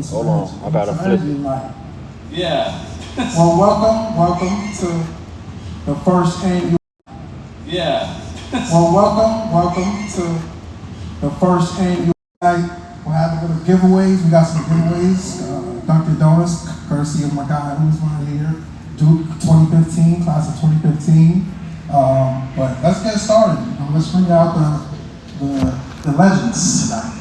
Hold on, I gotta flip it. Yeah. Well, welcome to the first annual. Yeah. Well, welcome to the first annual night. We're having a little giveaways. We got some giveaways. Dunkin' Donuts, courtesy of my guy who's right here, Duke 2015, class of 2015. But let's get started. Let's bring out the legends tonight.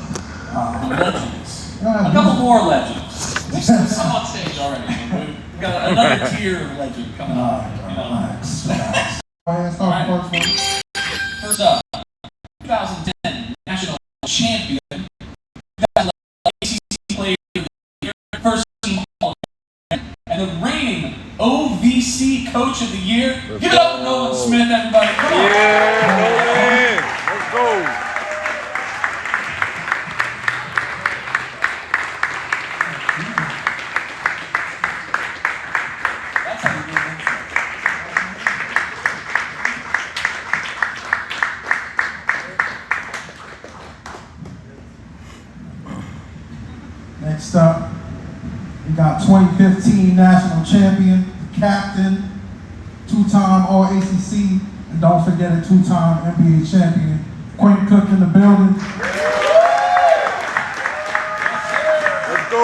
Legends. A couple more legends. Some on stage already. We've got another tier of legend coming up. Relax. Go ahead, start the first one. First up, 2010 National Champion, ACC Player of the Year, First Team All-American, and the reigning OVC Coach of the Year. Give it up for Nolan Smith, everybody. Come on. Yeah, Nolan. Let's go. Next up, we got 2015 National Champion, Captain, two-time All-ACC, and don't forget a two-time NBA champion, Quinn in the building. Let's go.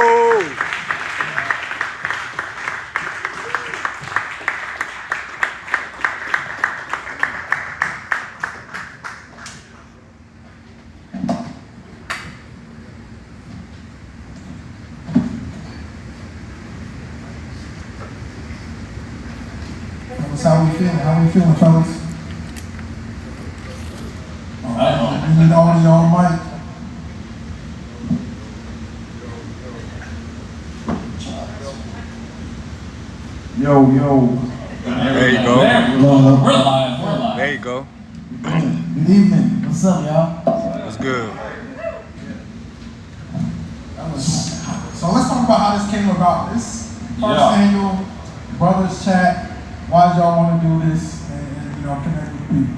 How we feeling? How we feeling, fellas? We need audio on mic. Yo. There you go. We're live. There you go. Good evening. What's up, y'all? That's good. So let's talk about how this came about. This first annual Brothers Chat. Why did y'all want to do this and connect with people?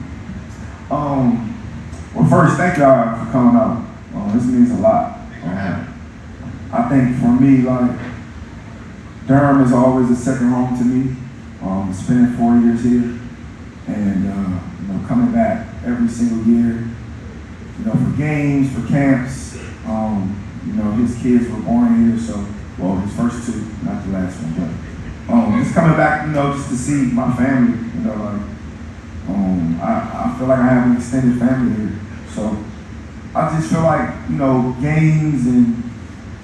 Well, first, thank y'all for coming out. This means a lot. I think for me, like, Durham is always a second home to me. Spending 4 years here and coming back every single year. For games, for camps. His kids were born here, so his first two, not the last one, but. Just coming back, just to see my family, I feel like I have an extended family here. So I just feel like, games and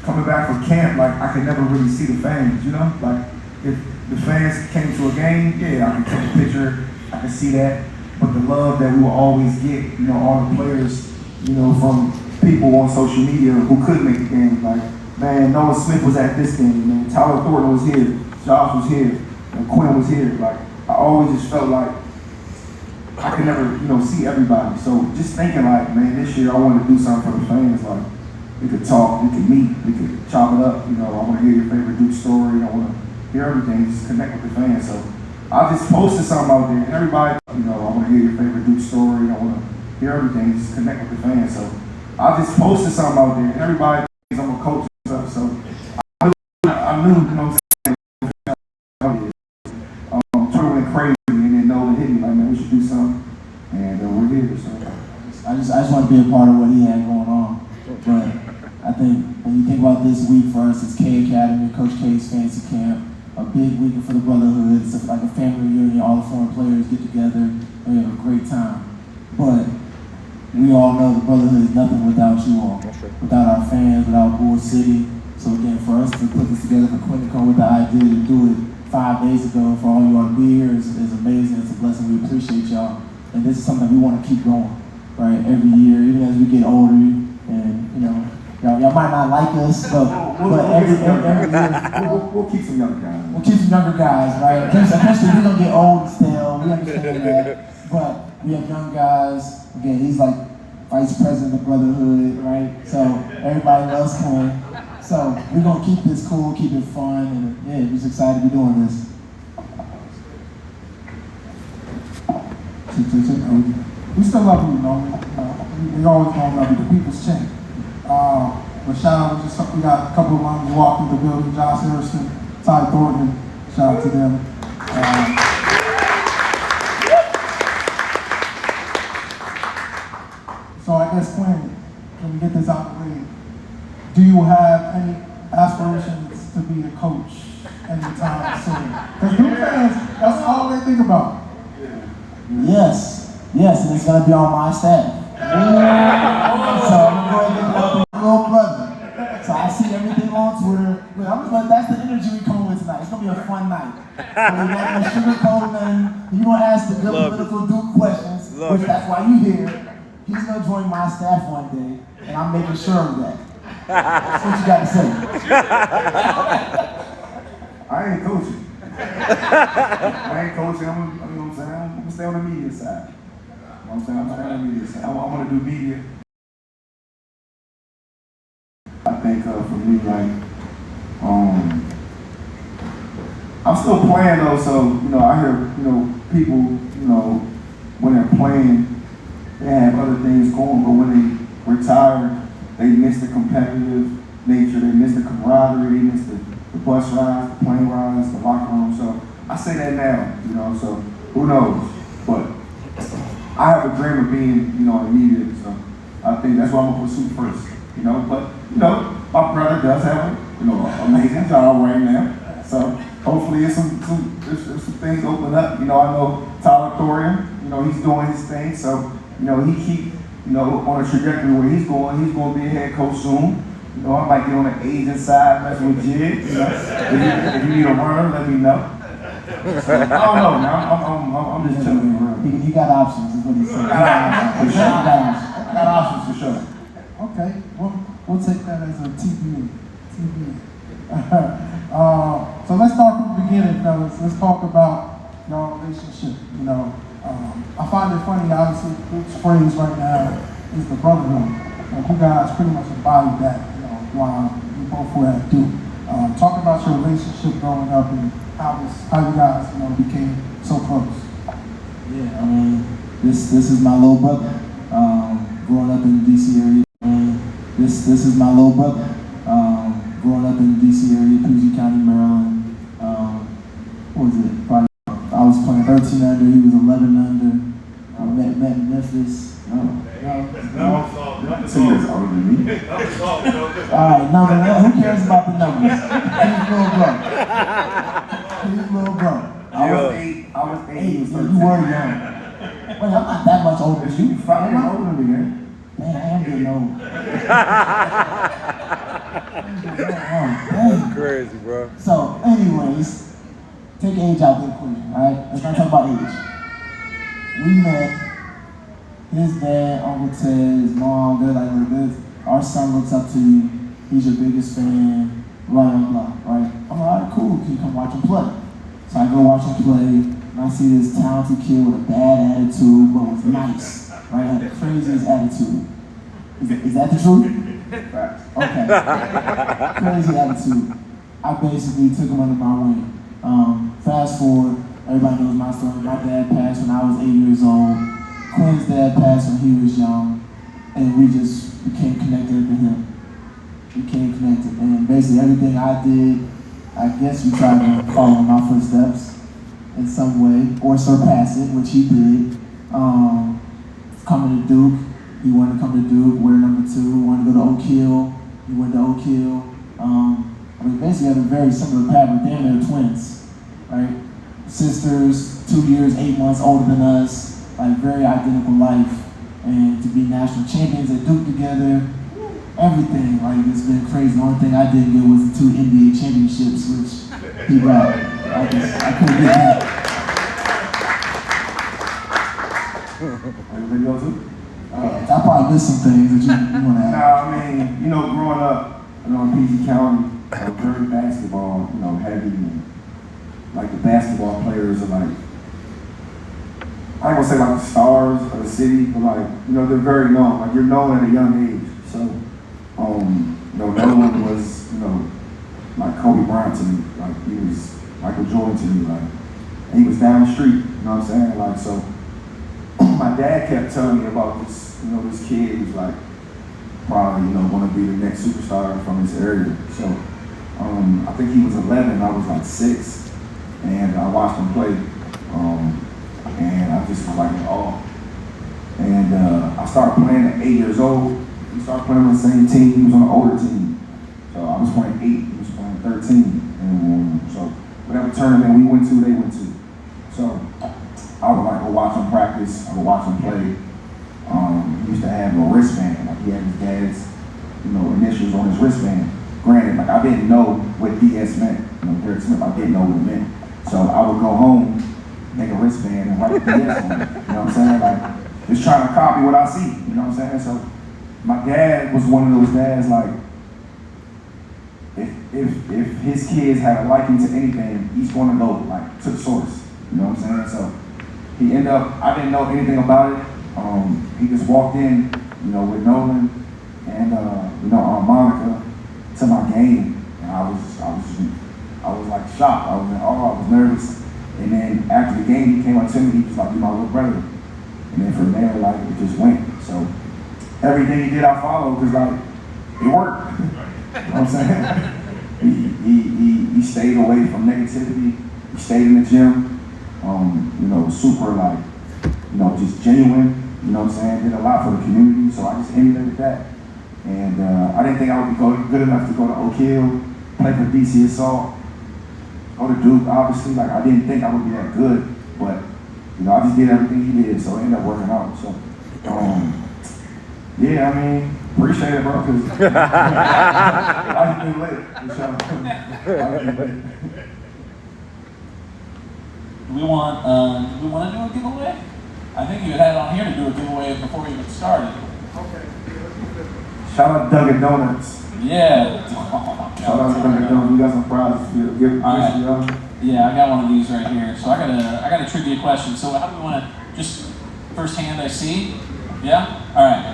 coming back for camp, like I could never really see the fans, Like if the fans came to a game, yeah, I could take a picture, I could see that. But the love that we will always get, all the players, from people on social media who could make the game, like, man, Nolan Smith was at this game, man, Tyler Thornton was here. Josh was here, and Quinn was here. Like, I always just felt like I could never, see everybody. So just thinking like, man, this year I want to do something for the fans. Like, we could talk, we could meet, we could chop it up. I want to hear your favorite Duke story. I want to hear everything, just connect with the fans. So I just posted something out there, and everybody, I want to hear your favorite Duke story. I want to hear everything, just connect with the fans. So I just posted something out there, and everybody thinks I'm a coach and stuff. So I knew, Twitter went crazy, and then Nolan hit me like, man, we should do something, and we're here. So I just want to be a part of what he had going on. But I think when you think about this week for us, it's K Academy, Coach K's Fancy Camp, a big weekend for the Brotherhood. It's like a family reunion. All the foreign players get together, and we have a great time. But we all know the Brotherhood is nothing without you all, without our fans, without Bull City. So again, for us to put this together, for Quinn to come with the idea to do it 5 days ago, for all you all to be here is amazing. It's a blessing. We appreciate y'all. And this is something we want to keep going, right? Every year, even as we get older, and y'all might not like us, but every year we'll keep some younger guys. We'll keep some younger guys, right? Eventually we're gonna get old still. We understand that, but we have young guys. Again, he's like vice president of Brotherhood, right? So everybody loves Quinn. So we're gonna keep this cool, keep it fun, and yeah, we're just excited to be doing this. We still love you, Nolan. We always gonna love you. The people's champ. But shout out, we got a couple of them who walked through the building, Josh Harrison, Ty Thornton, shout out to them. So I guess, Quinn, when we get this out of the way, do you have any aspirations to be a coach anytime soon? Because new fans, that's all they think about. Yes, and it's gonna be on my staff. So I'm going to get my little brother. So I see everything on Twitter. But that's the energy we come with tonight. It's gonna be a fun night. So we're not gonna sugarcoat nothing. You gonna ask the good political Duke questions, which that's why you here. He's gonna join my staff one day, and I'm making sure of that. That's what you got to say. I ain't coaching. I ain't coaching. I'm gonna stay on the media side. You know what I'm saying? I'm staying on the media side. I want to do media. I think for me, like, I'm still playing though, so I hear people, when they're playing, they have other things going, but when they retire, they miss the competitive nature, they miss the camaraderie, they miss the bus rides, the plane rides, the locker room. So I say that now, so who knows? But I have a dream of being, in the media, so I think that's what I'm gonna pursue first, But my brother does have an amazing job right now, so hopefully there's some things open up. I know Tyler Thorian, he's doing his thing, so he keep on a trajectory where he's going to be a head coach soon. I might get on the agent side, messing with jigs. If you need a runner, let me know. So, I don't know, man. I'm just chilling around. He got options, is what he said. Got options for sure. Okay, we'll take that as a TBA. So let's start from the beginning, fellas. Let's talk about your relationship. I find it funny, obviously, Duke's phrase right now is the brotherhood. You guys pretty much embody that, while you both were at Duke. Talk about your relationship growing up and how you guys, became so close. Yeah, I mean, this is my little brother. Growing up in the DC area, this is my little brother. Growing up in the DC area, PG County, Maryland. What was it? Probably, I was playing 13 under. He was 11 under. Met in Memphis. No. 2 years older than me. Alright, who cares about the numbers? He's little bro. I was 8. You were young. Wait, I'm not that much older than you. 5 years older than me, man. Man, I am getting old. That's crazy, bro. So, anyways, take age out there quick, alright? Let's not talk about age. We met. His dad, Uncle Ted, his mom, they're like, look, our son looks up to you. He's your biggest fan, blah, blah, blah, right? I'm like, all right, cool, can you come watch him play? So I go watch him play, and I see this talented kid with a bad attitude, but was nice, right? Had the craziest attitude. Is that the truth? Okay. Crazy attitude. I basically took him under my wing. Fast forward, everybody knows my story. My dad passed when I was 8 years old. Quinn's dad passed when he was young, and we just became connected to him. And basically everything I did, I guess we tried to follow in my footsteps in some way, or surpass it, which he did. Coming to Duke, he wanted to come to Duke, we're number 2, wanted to go to Oak Hill, he went to Oak Hill. Basically had a very similar path, but they're twins, right? Sisters, 2 years, 8 months older than us. Like very identical life, and to be national champions at Duke together, everything, like it's been crazy. The only thing I didn't get was the 2 NBA championships, which he got. I couldn't get that. Everybody else too? I probably missed some things that you want to add. I mean, growing up, in PG County, very basketball, heavy, and like the basketball players are like, I ain't gonna say like the stars of the city, but like, they're very known. Like you're known at a young age. So, Nolan was, like Kobe Bryant to me. Like he was Michael Jordan to me. Like, and he was down the street. You know what I'm saying? Like so, my dad kept telling me about this, this kid who's like probably, going to be the next superstar from this area. So I think he was 11, I was like 6, and I watched him play, and I just was like in awe. And I started playing at 8 years old. We started playing on the same team. He was on an older team. So I was playing 8, he was playing 13. And so whatever tournament we went to, they went to. So I would like go watch him practice. I would watch him play. He used to have a wristband. Like he had his dad's, initials on his wristband. Granted, like I didn't know what DS meant. Derek Smith, I didn't know what it meant. So I would go home, make a wristband, and write DS on it. You know what I'm saying? Like just trying to copy what I see. You know what I'm saying? So my dad was one of those dads like, if his kids have a liking to anything, he's going to go like to the source. You know what I'm saying? So he ended up, I didn't know anything about it. He just walked in, with Nolan and Monica to my game, and I was like shocked. I was in awe. I was nervous. And then after the game, he came up to me. He was like, "You're my little brother." And then from there, like it just went. So everything he did, I followed because like it worked. You know what I'm saying? He stayed away from negativity. He stayed in the gym. Super like, just genuine. You know what I'm saying? Did a lot for the community. So I just emulated that. And I didn't think I would be good enough to go to Oak Hill, play for DC Assault, go to Duke. Obviously, like I didn't think I would be that good, but I just did everything he did, so it ended up working out. So, yeah, I mean, appreciate it, bro. Cause life been lit. Life been lit. Do we want to do a giveaway? I think you had it on here to do a giveaway before we even started. Shout out Dunkin' Donuts. Yeah. Shout out to Dunkin' Donuts. We got some prizes for you. Give y'all. Yeah, I got one of these right here. So I got a trivia question. So how do we want to just first hand I see? Yeah? All right.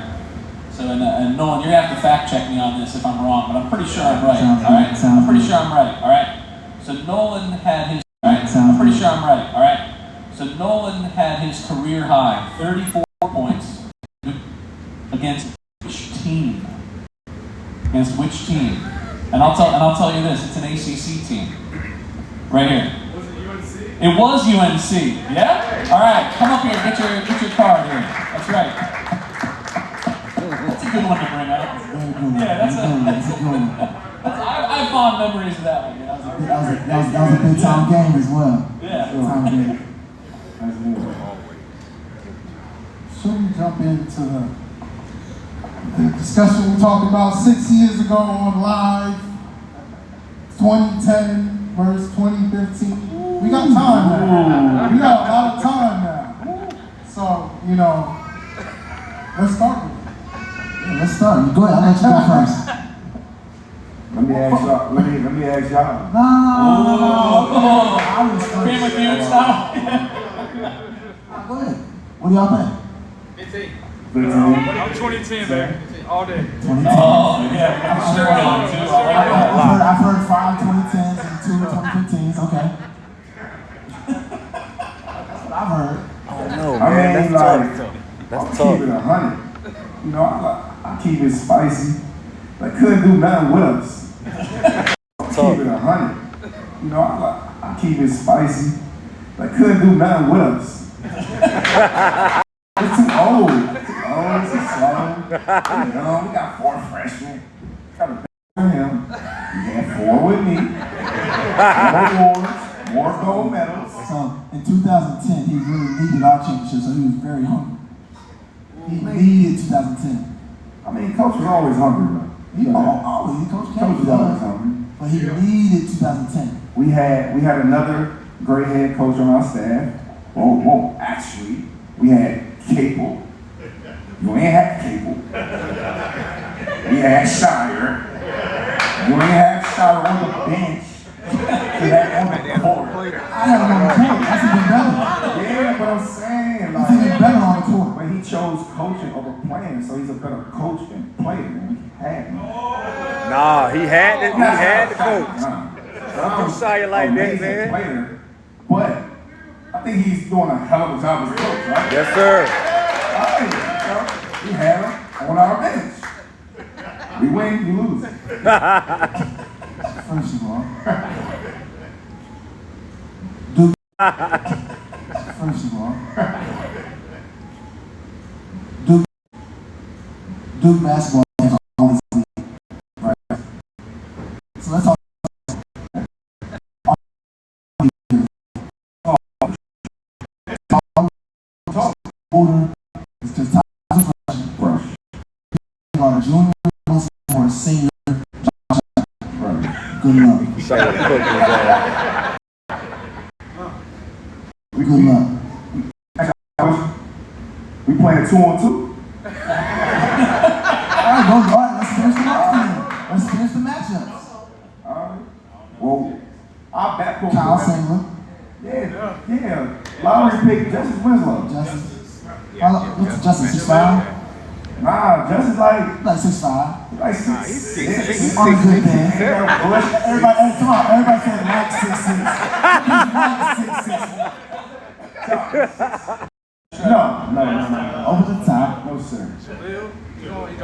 So and Nolan, you're gonna have to fact check me on this if I'm wrong, but I'm pretty sure I'm right. All right. I'm pretty sure I'm right. All right. So Nolan had his. All right. I'm pretty sure I'm right. All right. So Nolan had his career high 34 points against which team? Against which team? And I'll tell you this, it's an ACC team. Right here. Was it UNC? It was UNC. Yeah? Alright, come up here, get your card here. That's right. That's a good one to bring up. Yeah, that's a good one. I have fond memories of that one. Yeah, that was a big time game as well. Yeah. Big time game. Should we jump into the discussion we talked about 6 years ago on live, 2010 versus 2015? We got time now. We got a lot of time now. So, let's start with it. Yeah, let's start. Go ahead, I'll let you go first. Let me ask y'all. No. I was Came with you, stop. Go ahead. What do y'all think? 15. 15. I'm 2010, man. All day. 2010. Oh, yeah. Sure on, too. I've heard 5 2010s and 2 2015s. Okay. That's what I've heard. Oh, no, man. that's tough. That's I'll keep it 100. I keep it spicy. Like, couldn't do nothing with us. Keep it 100. I keep it spicy. Like, couldn't do nothing with us. It's too old. It's too slow. We got 4 freshmen. Got a for him. We had 4 with me. More awards, more gold medals. So in 2010, he really needed our championship, so he was very hungry. He needed 2010. I mean, coach was always hungry, though. Always, Coach K was always hungry. But he needed 2010. We had another great head coach on our staff. Whoa, actually, we had Cable. You ain't had Cable. We had Shire. You ain't had Shire on the bench. You had on the court. I had him on the court. That's even better. Yeah, but I'm saying, He's even better on the court. But he chose coaching over playing, so he's a better coach than player than he had him. Nah, he had the coach. Don't do Shire like that, man. Player, but I think he's doing a hell of a job as a coach, right? Yes, sir. Right. We had him on our bench. win, you lose. First of all, Duke. First of all, Duke basketball is always league, right? So let's talk. Order is because time is rush. You are a junior or a senior. Good luck. Good luck. We playing 2-on-2? Alright, let's finish the matchup. Let's finish the matchups. Alright. Well, our backcourt. Kyle Singler. Yeah. Lowry picked Justice Winslow. Justice. What's Justice, 6'5"? Nah, Justice like 6'5". Like 6'6". On a good day. Everybody, hey, come on, everybody said like 6'6". No. Over the top. No, sir.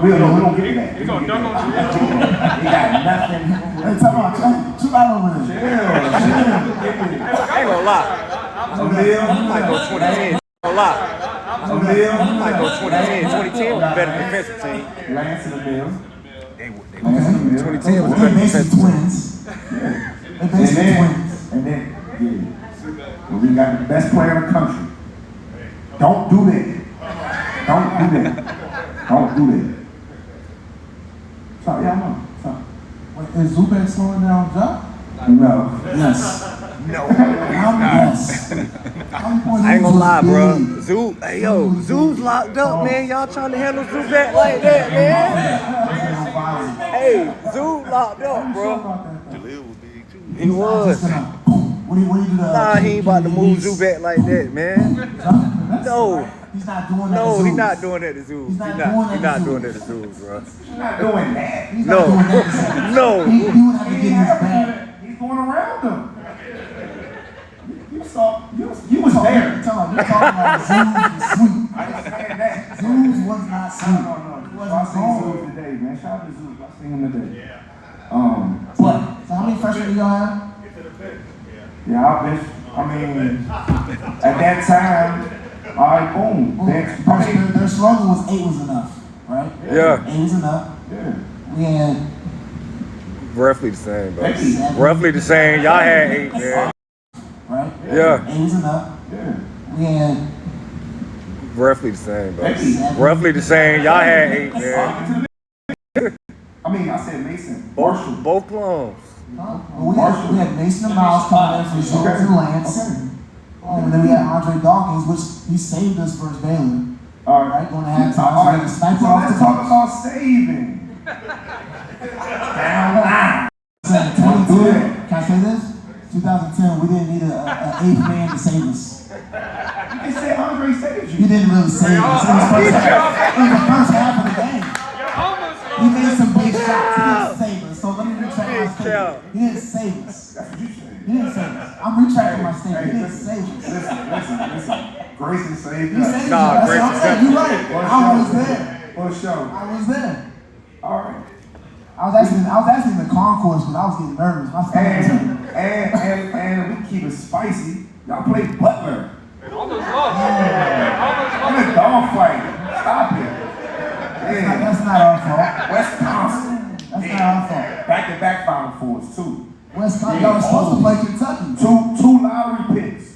We don't get that. He gonna dunk on you. He got nothing. Hey, come on, shoot out over there. I ain't gonna lie. I might go 2010. I might go 2010. 2010 was a better defensive team. Lance and the Bills. 2010 was a They better based the defensive team. twins. They based the twins. And then, we got the best player in the country. Don't do that. Don't do that. So, yeah, I know. So. Wait, is Zubac slowing down Ja? No. Yes. No. Yes. I ain't gonna lie, bro. Zoo's locked up, man. Y'all trying to handle Zoo back like that, man? Hey, Zoo locked up, bro. He was. What do you do to Nah, he ain't about to move Zoo back like that, man. No. He's not doing that. No, to he's Zeus. not doing that to Zoo. He's not doing that to Zoo, bro. He's not doing that. He's No. not doing that to Zeus. No. He would have to get his back. He's going around them. You was there. You're talking about Zeus and Sweet. I ain't saying that. Zeus was not sweet. No. I seen Zeus today, man. Shout out to Zeus. I seen him today. What? So how many freshmen do y'all have? Yeah, I mean, at that time, all right, boom. Their slogan was 8 was enough, right? Yeah. 8 was enough. Yeah. We had Roughly the same, bro. Roughly the same. Y'all had 8, man. right? Yeah. 8 was enough. Yeah. We had Roughly the same, bro. Roughly the same. Y'all had 8, man. I mean, I said Mason. Both plums. we had Mason and Miles coming in for Zeus and Lance. And then we had Andre Dawkins, which he saved us versus Baylor. All right. Going to halftime. All right. So So sniper off let's the talk bench. about saving. Down line. 2010, can I say this? 2010, we didn't need an 8th man to save us. You can say Andre saved He you. didn't really save us. It was the first half of the game. He made some big shots. He didn't save us. So let me retract my statement. He didn't save us. That's what you said. He didn't save us. I'm retracting my statement. He didn't save us. Listen. Grayson saved He us. saved Nah, us. That's Grayson what I'm saying. You're right. I was there. For sure. I was there. All right. I was actually in the concourse, but I was getting nervous. My stomach was hurting. And we keep it spicy. Y'all play Butler. I'm a dog fight. Stop it. Yeah. That's not our fault. Wisconsin. That's not our fault. Back-to-back Final Fours, too. Wisconsin, y'all were supposed to play Kentucky. Two lottery picks.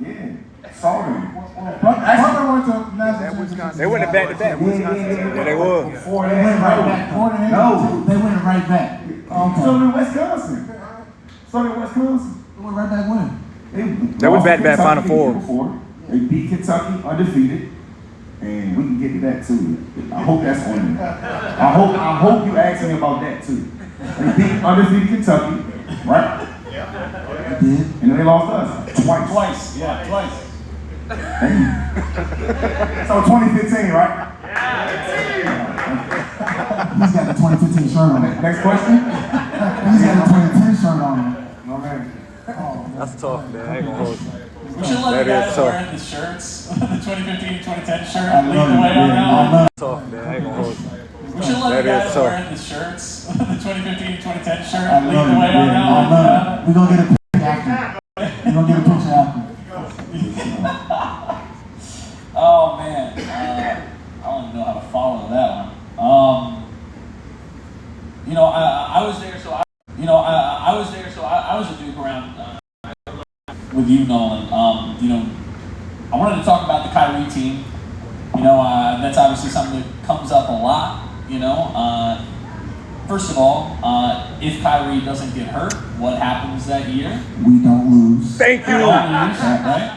Yeah. Saw them. Butler went to national championship. They went to back-to-back. Yeah, they were. Before They went right back. No. They went right back. Okay. So did Wisconsin. They They went right back when? They went back-to-back Final Four. They beat Kentucky undefeated. And we can get to that too. I hope that's on there. I hope you ask me about that too. They beat undefeated Kentucky, right? They did. And then they lost us twice. Twice. So 2015, right? He's got the 2015 shirt on. Next question. He's got the 2010 shirt on. No man. That's tough, man. I ain't gonna hold you. We should let That the is guys tough. wearing the shirts the 2015-2010 shirt I lead love the it, way on yeah, that I one. love Tough, man. I ain't gonna hold you. We should let the That is guys tough. wearing the shirts, the 2015-2010 shirt I lead love the it, way on that I one. love it. We're gonna get a picture after. We're gonna get a picture after. Oh man, I don't even know how to follow that one. You know, I was there, so I was there, so I was a Duke around with you, Nolan. You know, I wanted to talk about the Kyrie team. You know, that's obviously something that comes up a lot. You know, first of all, if Kyrie doesn't get hurt, what happens that year? We don't lose. Thank We you. don't lose, right?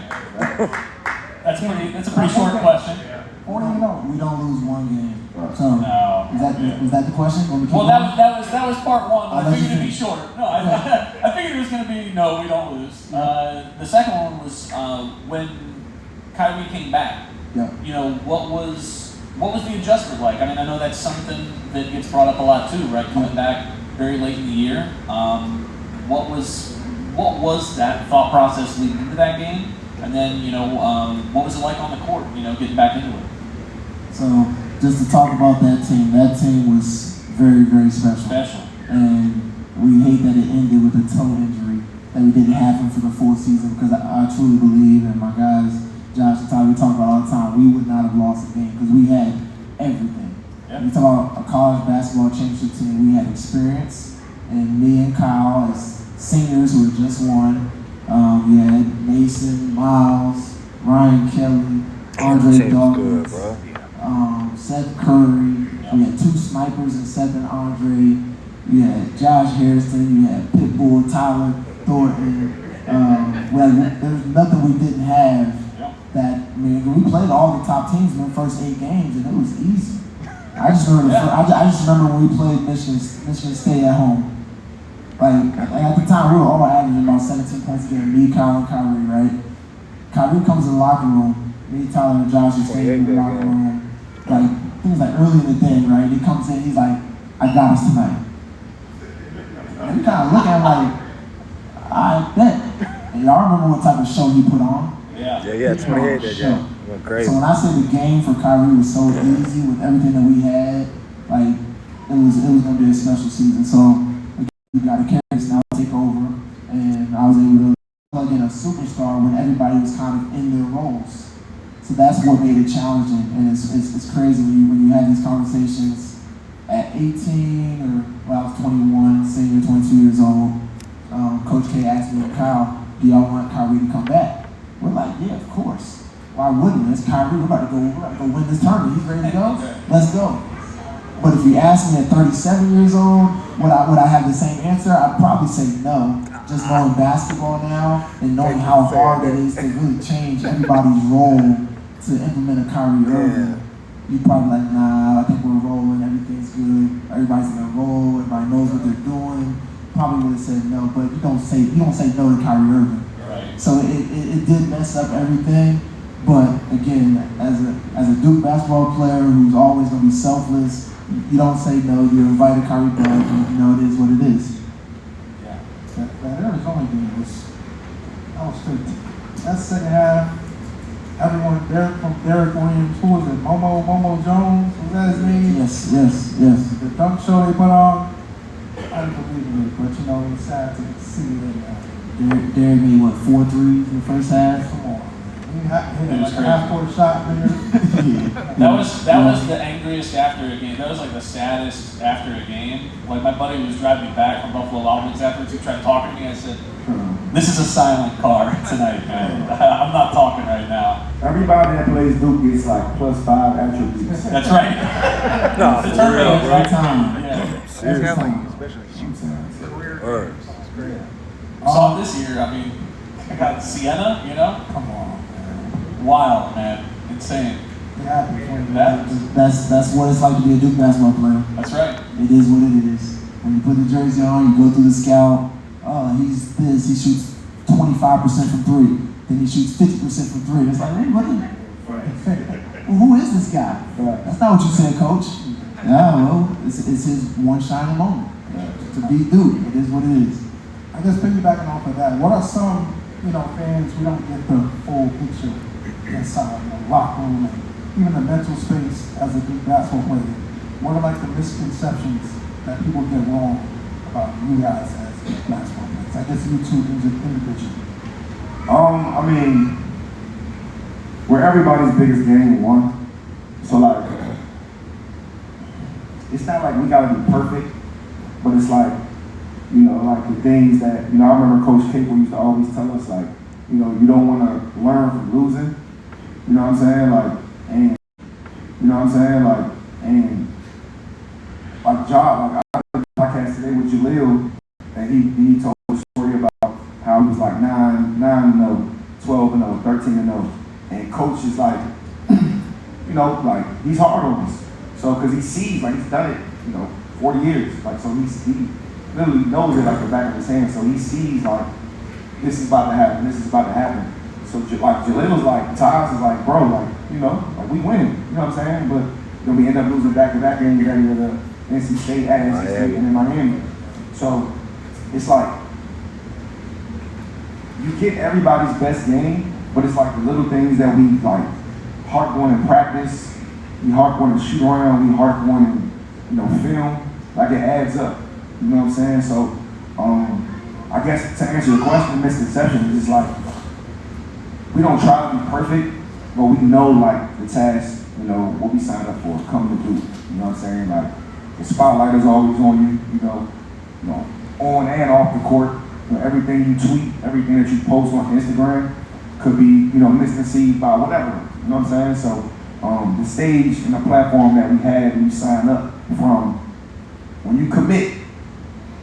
That's a pretty short question. 40-0. We don't lose one game. So No. was that the question? Well, that was part one. I that's figured it'd be it. short. No, I figured it was going to be no, we don't lose. The second one was when Kyrie came back. Yeah. You know, what was the adjustment like? I mean, I know that's something that gets brought up a lot too, right? Coming back very late in the year. What was that thought process leading into that game? And then, you know, what was it like on the court? You know, getting back into it. So just to talk about that team was very, very special. And we hate that it ended with a toe injury, that we didn't have him for the full season, because I truly believe, and my guys, Josh and Ty, we talk about all the time, we would not have lost the game because we had everything. Yeah. You talk about a college basketball championship team, we had experience, and me and Kyle as seniors who had just won, we had Mason, Miles, Ryan Kelly, Andre Douglas, Seth Curry. We had two snipers in Seth and Andre. We had Josh Harrison. We had Pitbull, Tyler Thornton. There's nothing we didn't have. That, I mean, we played all the top teams in the first 8 games, and it was easy. I just remember. I just remember when we played Michigan State at home. Like at the time, we were all averaging about 17 points a game. Me, Kyle, and Kyrie, right? Kyrie comes in the locker room. Me, Tyler, and Josh are staying in the locker room. Like, things like early in the day, right? He comes in, he's like, "I got us tonight." And we kind of look at him like, "I bet." And y'all remember what type of show he put on? Yeah, 28 that game. Went crazy. So when I say the game for Kyrie was so easy with everything that we had, like, it was gonna be a special season. So we got a carries now take over, and I was able to plug in a superstar when everybody was kind of in their roles. So that's what made it challenging, and it's crazy when you have these conversations at 18 or when I was 21, senior, 22 years old. Coach K asked me and Kyle, "Do y'all want Kyrie to come back?" We're like, "Yeah, of course. Why wouldn't we? It's Kyrie. We're about to go win this tournament. He's ready to go. Let's go." But if you ask me at 37 years old, would I have the same answer? I'd probably say no. Just knowing basketball now and knowing how hard it is to really change everybody's role to implement a Kyrie Irving, you'd probably like, "Nah, I think we're rolling. Everything's good. Everybody's gonna roll. Everybody knows what they're doing." Probably would have said no, but you don't say no to Kyrie Irving. Right. So it did mess up everything. But again, as a Duke basketball player who's always gonna be selfless, you don't say no. You invite a Kyrie back, and you know it is what it is. Yeah. That Arizona game was good. That second half, everyone there from Derek Williams, who was it? Momo Jones, was that his name? Yes. The dunk show they put on, I didn't believe it, but you know, it was sad to see it. Derek made what, 4 threes in the first half? Come on. He hit a half-court shot there. That was the angriest after a game. That was like the saddest after a game. Like my buddy was driving me back from Buffalo Wild Wings afterwards. He tried to talk to me. I said, "This is a silent car tonight, man. I'm not talking right now." Everybody that plays Duke gets like +5 attributes. That's right. No, The for turn real, rate, bro. right? Time. Yeah. Seriously. Word. Saw this year. I mean, I got Sienna. You know, Come on, man. wild, man, insane. It happens when That's what it's like to be a Duke basketball player. That's right. It is what it is. When you put the jersey on, you go through the scout. Oh, he's this. He shoots 25% from 3. Then he shoots 50% from 3. It's like, hey, what? Well, who is this guy? That's not what you said, Coach. Yeah, well, it's his one shining moment. To beat Duke, it is what it is. I guess piggybacking off of that, what are some, fans who don't get the full picture inside, locker room, and even the mental space as a good basketball player? What are like the misconceptions that people get wrong about you guys as basketball players? I guess you two individually. I mean, we're everybody's biggest game one. So like, it's not like we gotta be perfect, but it's like, you know, like the things that, you know, I remember Coach Capel used to always tell us, like, you know, you don't wanna learn from losing. You know what I'm saying? Like, and, you know what I'm saying? Like, and, like, like, I did a podcast today with Jaleel, and he told a story about how he was like 9-0, 12-0, 13-0, and Coach is like, you know, like, he's hard on us. So, because he sees, like, he's done it, you know, 40 years. Like, so he literally knows it like the back of his hand. So he sees, like, this is about to happen, this is about to happen. So, like, Jaleel's like, Tyus is like, bro, like, you know, like, we winning, you know what I'm saying? But then we end up losing back-to-back games at the NC State, at NC State, and in Miami. So, it's like, you get everybody's best game, but it's like the little things that we, like, harp on in practice, we harp on in shoot around, we harp on in, you know, film, like, it adds up, you know what I'm saying? So, I guess to answer your question, misconception is just like, we don't try to be perfect, but we know, like, the task, you know, what we signed up for, coming to do, you know what I'm saying? Like, the spotlight is always on you, you know, on and off the court. You know, everything you tweet, everything that you post on Instagram could be, you know, misconceived by whatever, you know what I'm saying? So, the stage and the platform that we had when you sign up, from when you commit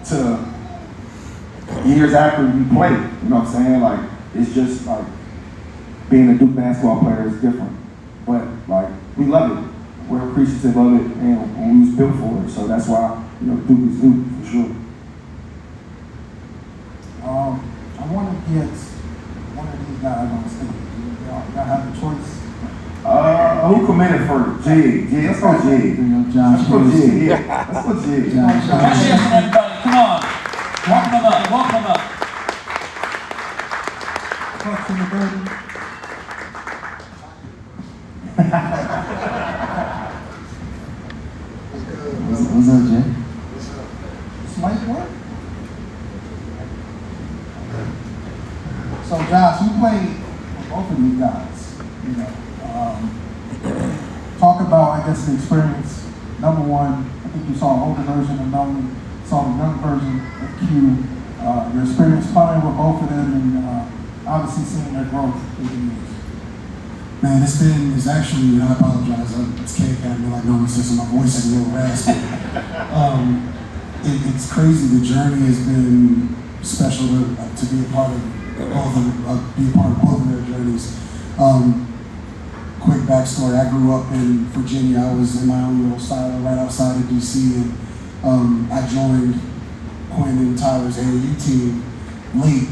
to years after you play, you know what I'm saying? Like, it's just like, being a Duke basketball player is different, but like, we love it. We're appreciative of it, and we was built for it. So that's why, you know, Duke is Duke for sure. I want to get one of these guys on stage. Y'all have the choice. Who committed first? Jig. Let's go Jig. Let's go Jig. Yeah, let's go Jig. Let's hear from everybody. Come on. Welcome them up. Welcome them up. Clutch in the building. What's up, Jay? This mic work? So, Josh, you played with both of these guys. You know, talk about, I guess, the experience. Number one, I think you saw an older version of Nolan, saw the young version of Q. Your experience playing with both of them, and obviously seeing their growth through the years. Man, it's actually, and I apologize, it's K Academy, like Nolan says, so my voice is a little raspy. It's crazy, the journey has been special to be a part of both of their journeys. Quick backstory, I grew up in Virginia. I was in my own little silo right outside of DC, and I joined Quinn and Tyler's AAU team late.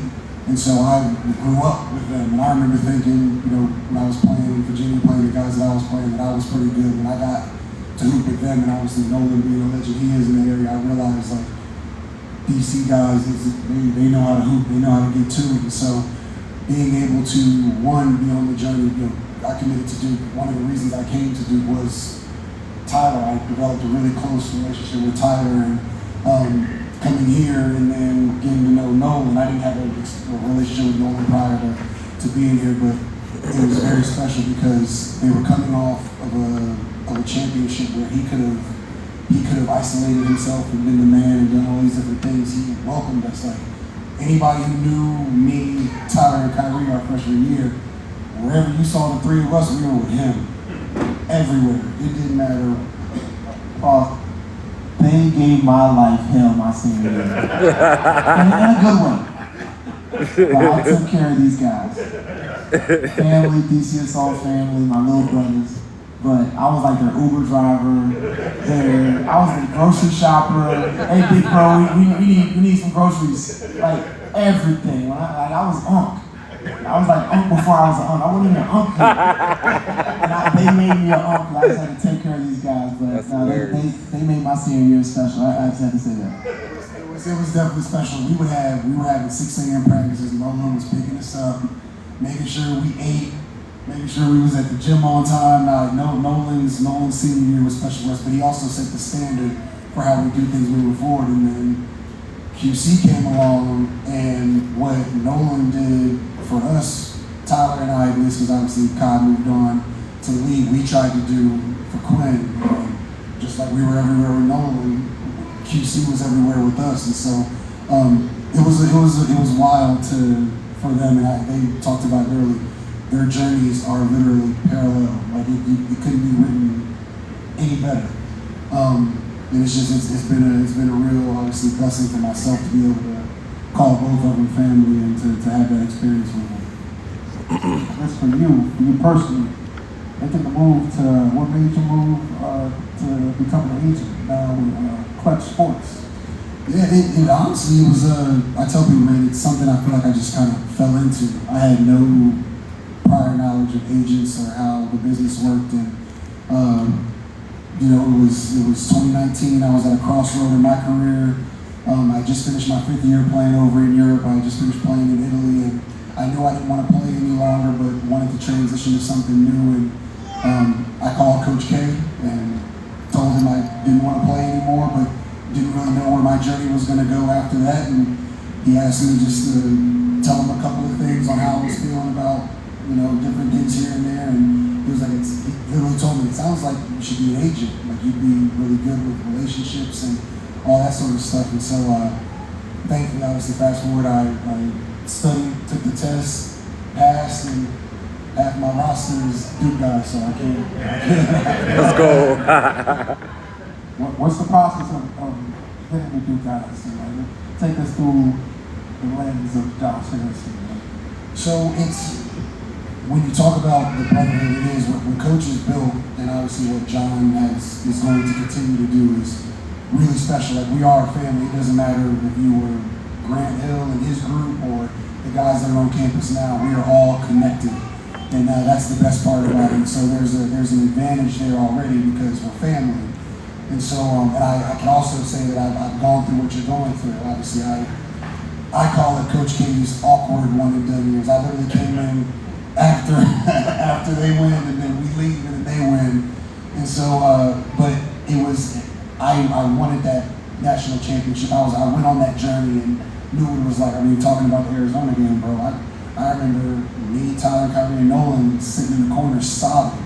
And so I grew up with them, and I remember thinking, you know, when I was playing in Virginia, playing the guys that I was playing, that I was pretty good. When I got to hoop with them, and obviously Nolan being a legend he is in the area, I realized, like, DC guys, they know how to hoop, they know how to get to it. And so being able to, one, be on the journey, you know, I committed to Duke. One of the reasons I came to Duke was Tyler. I developed a really close relationship with Tyler, and coming here and then getting to know Nolan. I didn't have a relationship with Nolan prior to being here, but it was very special because they were coming off of a championship where he could have isolated himself and been the man and done all these different things. He welcomed us. Like, anybody who knew me, Tyler, and Kyrie our freshman year, wherever you saw the three of us, we were with him. Everywhere. It didn't matter. They gave my life hell my senior year. In a good way. But I took care of these guys. Family, DCSO family, my little brothers. But I was like their Uber driver. I was their grocery shopper. Hey, big bro, we need some groceries. Like, everything. I was Unc. I was like Unc before I was an Unc. I wasn't even an Unc yet. And they made me an Unc because I just had to take care of these guys. But they made my senior year special. I just had to say that. It was definitely special. We were having 6 a.m. practices. Nolan was picking us up, making sure we ate, making sure we was at the gym on time. Now, Nolan's senior year was special rest, but he also set the standard for how we do things moving forward. And then QC came along, and what Nolan did for us, Tyler and I, at least, because obviously Kai moved on to lead, we tried to do for Quinn. Just like we were everywhere with Nolan, QC was everywhere with us, and so it was wild for them. And they talked about it earlier. Their journeys are literally parallel. Like it couldn't be written any better. And it's been a real, obviously, blessing for myself to be able to call both of them family and to have that experience with them. That's for you personally. Making the move to, what made you move to become an agent now with Clutch Sports? Yeah, it honestly, it was, I tell people, man, it's something I feel like I just kind of fell into. I had no prior knowledge of agents or how the business worked, and you know, it was 2019. I was at a crossroad in my career. I just finished my 5th year playing over in Europe. I just finished playing in Italy, and I knew I didn't want to play any longer, but wanted to transition to something new. And I called Coach K and told him I didn't want to play anymore, but didn't really know where my journey was going to go after that. And he asked me just to tell him a couple of things on how I was feeling about, you know, different things here and there. And he was like, he literally told me, it sounds like you should be an agent. Like, you'd be really good with relationships and all that sort of stuff. And so, thankfully, obviously, fast forward, I studied, took the test, passed, and half my roster is Duke guys, so I can't. Let's go. What's the process of getting the Duke guys? Take us through the lens of Josh Hennessy. So it's, when you talk about the Brotherhood, it is when Coach is built, and obviously what John is going to continue to do is really special. Like, we are a family. It doesn't matter if you were Grant Hill and his group or the guys that are on campus now. We are all connected, and that's the best part about it. So there's an advantage there already because we're family. And so, and I can also say that I've gone through what you're going through. Obviously, I call it Coach K's awkward one and done years. I literally came in after they win, and then we leave, and then they win. And so, but it was, I wanted that national championship. I went on that journey and knew what it was like. I mean, talking about the Arizona game, bro. I remember me, Tyler, Kyrie, and Nolan sitting in the corner sobbing,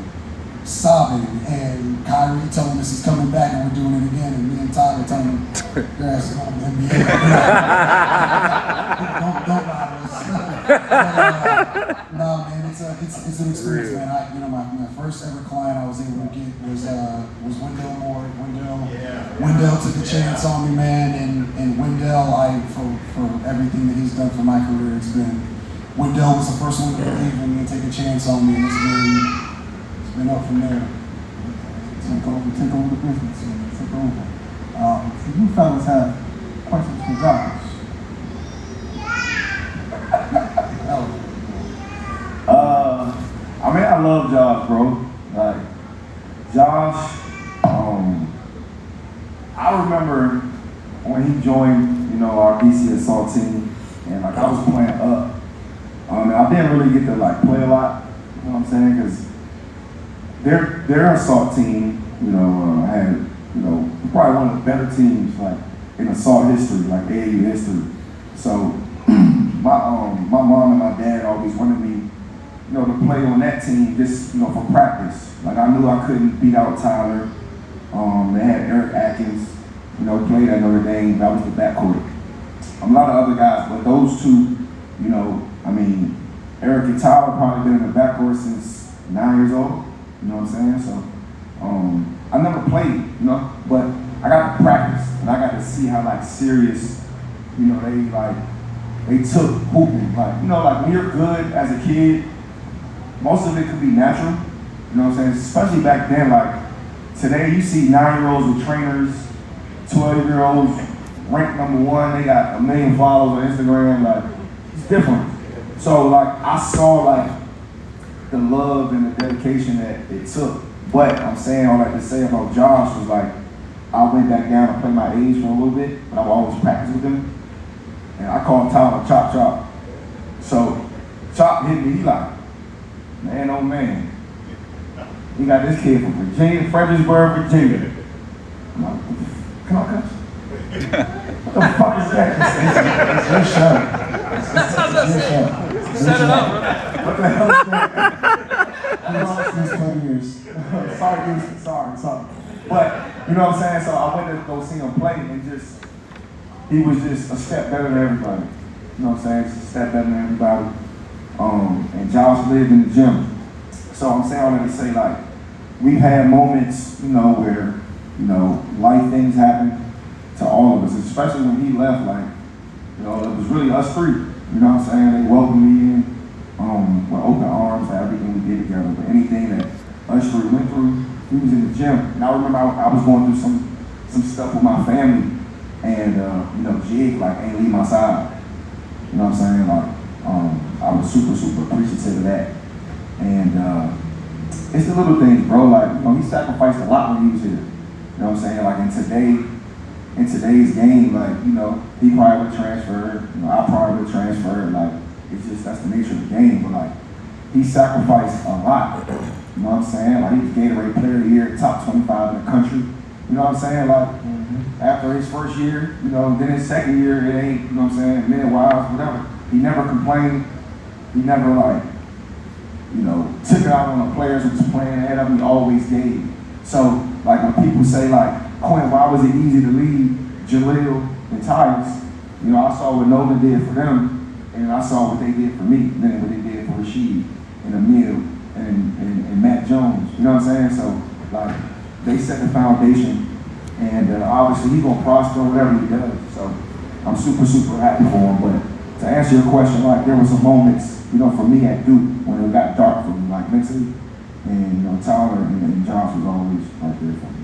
and Kyrie telling us he's coming back and we're doing it again, and me and Tyler telling him, your ass is going to the NBA. don't lie to us. No, man, it's an experience, man. You know, my first ever client I was able to get was Wendell Moore. Wendell took a chance on me, man, and Wendell, for everything that he's done for my career, it's been, Wendell was the first one to believe in me and take a chance on me, and it's been up from there. Take over the business, man. Take over. So you fellas have questions for Josh. I mean, I love Josh, bro. Like, Josh, I remember when he joined, you know, our DC assault team, and like I was playing up. I didn't really get to like play a lot, you know what I'm saying? Because their assault team, you know, had, you know, probably one of the better teams like in assault history, like AAU history. So my mom and my dad always wanted me, you know, to play on that team just, you know, for practice. Like, I knew I couldn't beat out Tyler. They had Eric Atkins, you know, played at Notre Dame. That was the backcourt. A lot of other guys, but those two, you know, I mean, Eric and Tyler probably been in the backcourt since 9 years old. You know what I'm saying? So, I never played, you know, but I got to practice and I got to see how like serious, you know, they took hooping. Like, you know, like when you're good as a kid, most of it could be natural. You know what I'm saying? Especially back then, like today you see 9-year-olds with trainers, 12-year-olds ranked #1. They got 1 million followers on Instagram. Like, it's different. So like I saw like the love and the dedication that it took. But I'm saying all that to say about Josh was like, I went back down and played my age for a little bit, but I would always practice with him. And I called Tyler Chop Chop. So Chop hit me, he like, Man, oh man. We got this kid from Virginia, Fredericksburg, Virginia. I'm like, come on, coach. What the fuck is that? It's your show. That's what I said. Set it up, bro. What the hell is that? These 20 years. Sorry. But, you know what I'm saying? So I went to go see him play and he was just a step better than everybody. You know what I'm saying? Just a step better than everybody. And Josh lived in the gym. So I'm saying all that to say, like, we've had moments, you know, where, you know, life things happen to all of us, especially when he left, like, you know, it was really us three. You know what I'm saying? They welcomed me in with open arms for everything we did together. But anything that us three went through, he was in the gym. And I remember I was going through some stuff with my family. And, you know, Jig, like, ain't leave my side. You know what I'm saying? Like, I was super appreciative of that. And it's the little things, bro. Like, you know, he sacrificed a lot when he was here. You know what I'm saying? Like, in today's game, like, you know, he probably would transfer, you know, I probably would transfer. Like, it's just, that's the nature of the game. But, like, he sacrificed a lot. You know what I'm saying? Like, he was Gatorade Player of the Year, top 25 in the country. You know what I'm saying? Like, after his first year, you know, then his second year, it ain't, you know what I'm saying, minute-wise, whatever. He never complained. He never, like, you know, took it out on the players who was playing ahead of him. He always gave. So, like, when people say, like, Quinn, why was it easy to lead Jaleel and Tyus? You know, I saw what Nolan did for them, and I saw what they did for me, and then what they did for Rashid and Emil and Matt Jones. You know what I'm saying? So, like, they set the foundation, and obviously he's gonna prosper whatever he does. So, I'm super happy for him. But to answer your question, like, there were some moments, you know, for me at Duke when it got dark for me, like mentally, and you know, Tyler and Josh was always right there for me.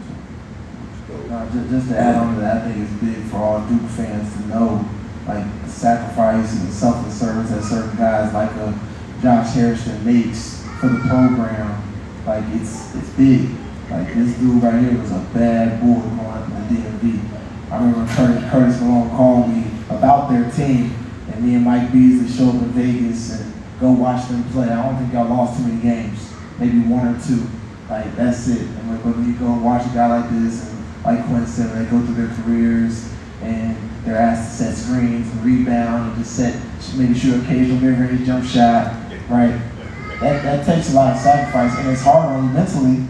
Just to add on to that, I think it's big for all Duke fans to know, like, the sacrifice and the selfless service that certain guys like Josh Harrison makes for the program. Like, it's big. Like, this dude right here was a bad boy going up in the DMV. I remember Curtis Malone called me about their team, and me and Mike Beasley show up in Vegas and go watch them play. I don't think y'all lost too many games, maybe one or two. Like, that's it. And when you go watch a guy like this, and like Quinn said, they go through their careers and they're asked to set screens and rebound and just maybe shoot occasional mid-range jump shot, right? That takes a lot of sacrifice, and it's hard on you mentally.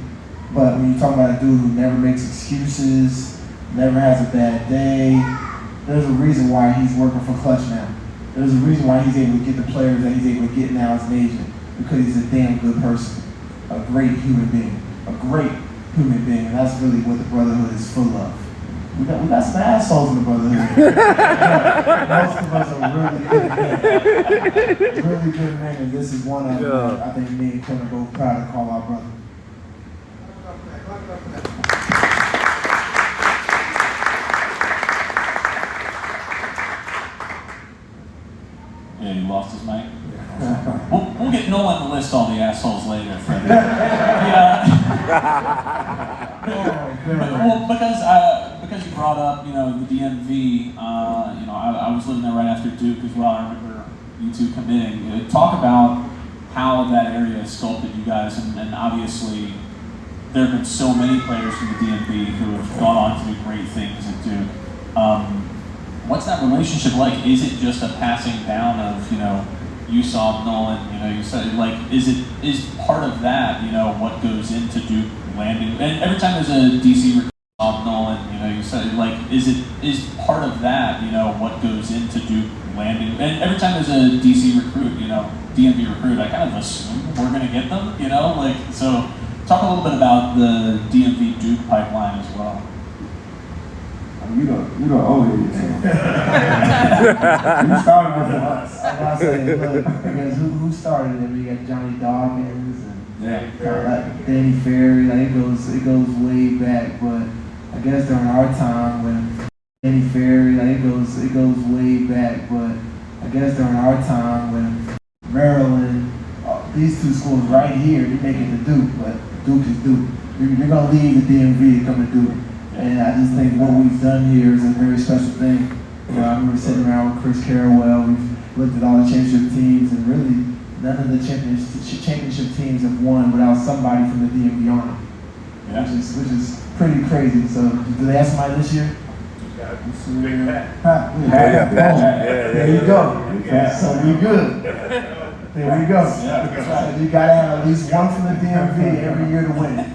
But when you talk about a dude who never makes excuses, never has a bad day, there's a reason why he's working for Clutch now. There's a reason why he's able to get the players that he's able to get now as an agent, because he's a damn good person, a great human being, and that's really what the Brotherhood is full of. We got some assholes in the Brotherhood. Most of us are really good men, and this is one of them. I think me and Quinn are both proud to call our brother. Yeah, he lost his mic. We'll get Nolan to list all the assholes later, Freddie. Because you brought up, you know, the DMV. You know, I was living there right after Duke as well. I remember you two committing. You know, talk about how that area has sculpted you guys, and obviously there have been so many players from the DMV who have gone on to do great things at Duke. What's that relationship like? Is it just a passing down of, you know, you saw Nolan, you know, you said, like, is part of that, you know, what goes into Duke landing? And every time there's a DC recruit on Nolan, you know, you said, like, is part of that, you know, what goes into Duke landing? And every time there's a DC recruit, you know, DMV recruit, I kind of assume we're going to get them, you know, like, so talk a little bit about the DMV Duke pipeline as well. You the old head. You started with us. I say, look, because who started it? We got Johnny Dawkins and Danny Ferry. Like, it goes way back. But I guess during our time when Danny Ferry, like, it goes way back. But I guess during our time when Maryland, these two schools right here, they make it to Duke, but Duke is Duke. You're gonna leave the DMV to come to Duke. And I just think what we've done here is a very special thing. You know, I remember sitting around with Chris Carrawell. We've looked at all the championship teams, and really, none of the championship teams have won without somebody from the DMV Army, which is pretty crazy. So, do they have somebody this year? Pat. There you go. So we good. There we go. So you gotta have at least one from the DMV every year to win it.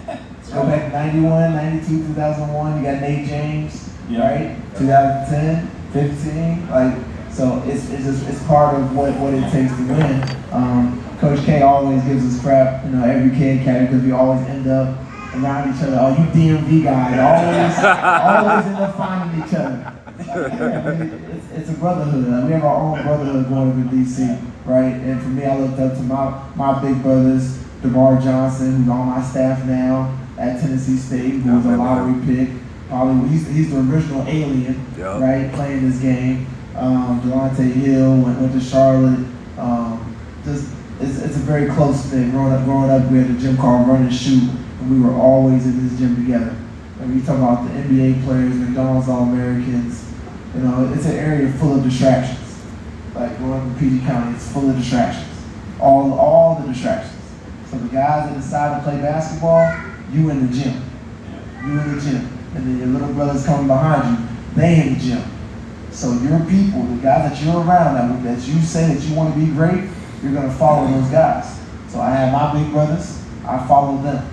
Go back 91, 92, 2001. You got Nate James, right? 2010, 15. Like, so it's part of what it takes to win. Coach K always gives us crap, every kid category, because we always end up around each other. Oh, you DMV guys, always end up finding each other. It's a brotherhood. We have our own brotherhood going up in DC, right? And for me, I looked up to my big brothers, DeMar Johnson, who's on my staff now at Tennessee State, who was a lottery pick. Probably he's the original alien, right? Playing this game. Delonte Hill went to Charlotte. It's a very close thing. Growing up, we had a gym called Run and Shoot, and we were always in this gym together. And we talk about the NBA players, McDonald's All-Americans. It's an area full of distractions. Like growing up in PG County, it's full of distractions. All the distractions. So the guys that decide to play basketball, you in the gym. And then your little brothers coming behind you, they in the gym. So your people, the guys that you're around, that you say that you want to be great, you're going to follow those guys. So I have my big brothers, I follow them.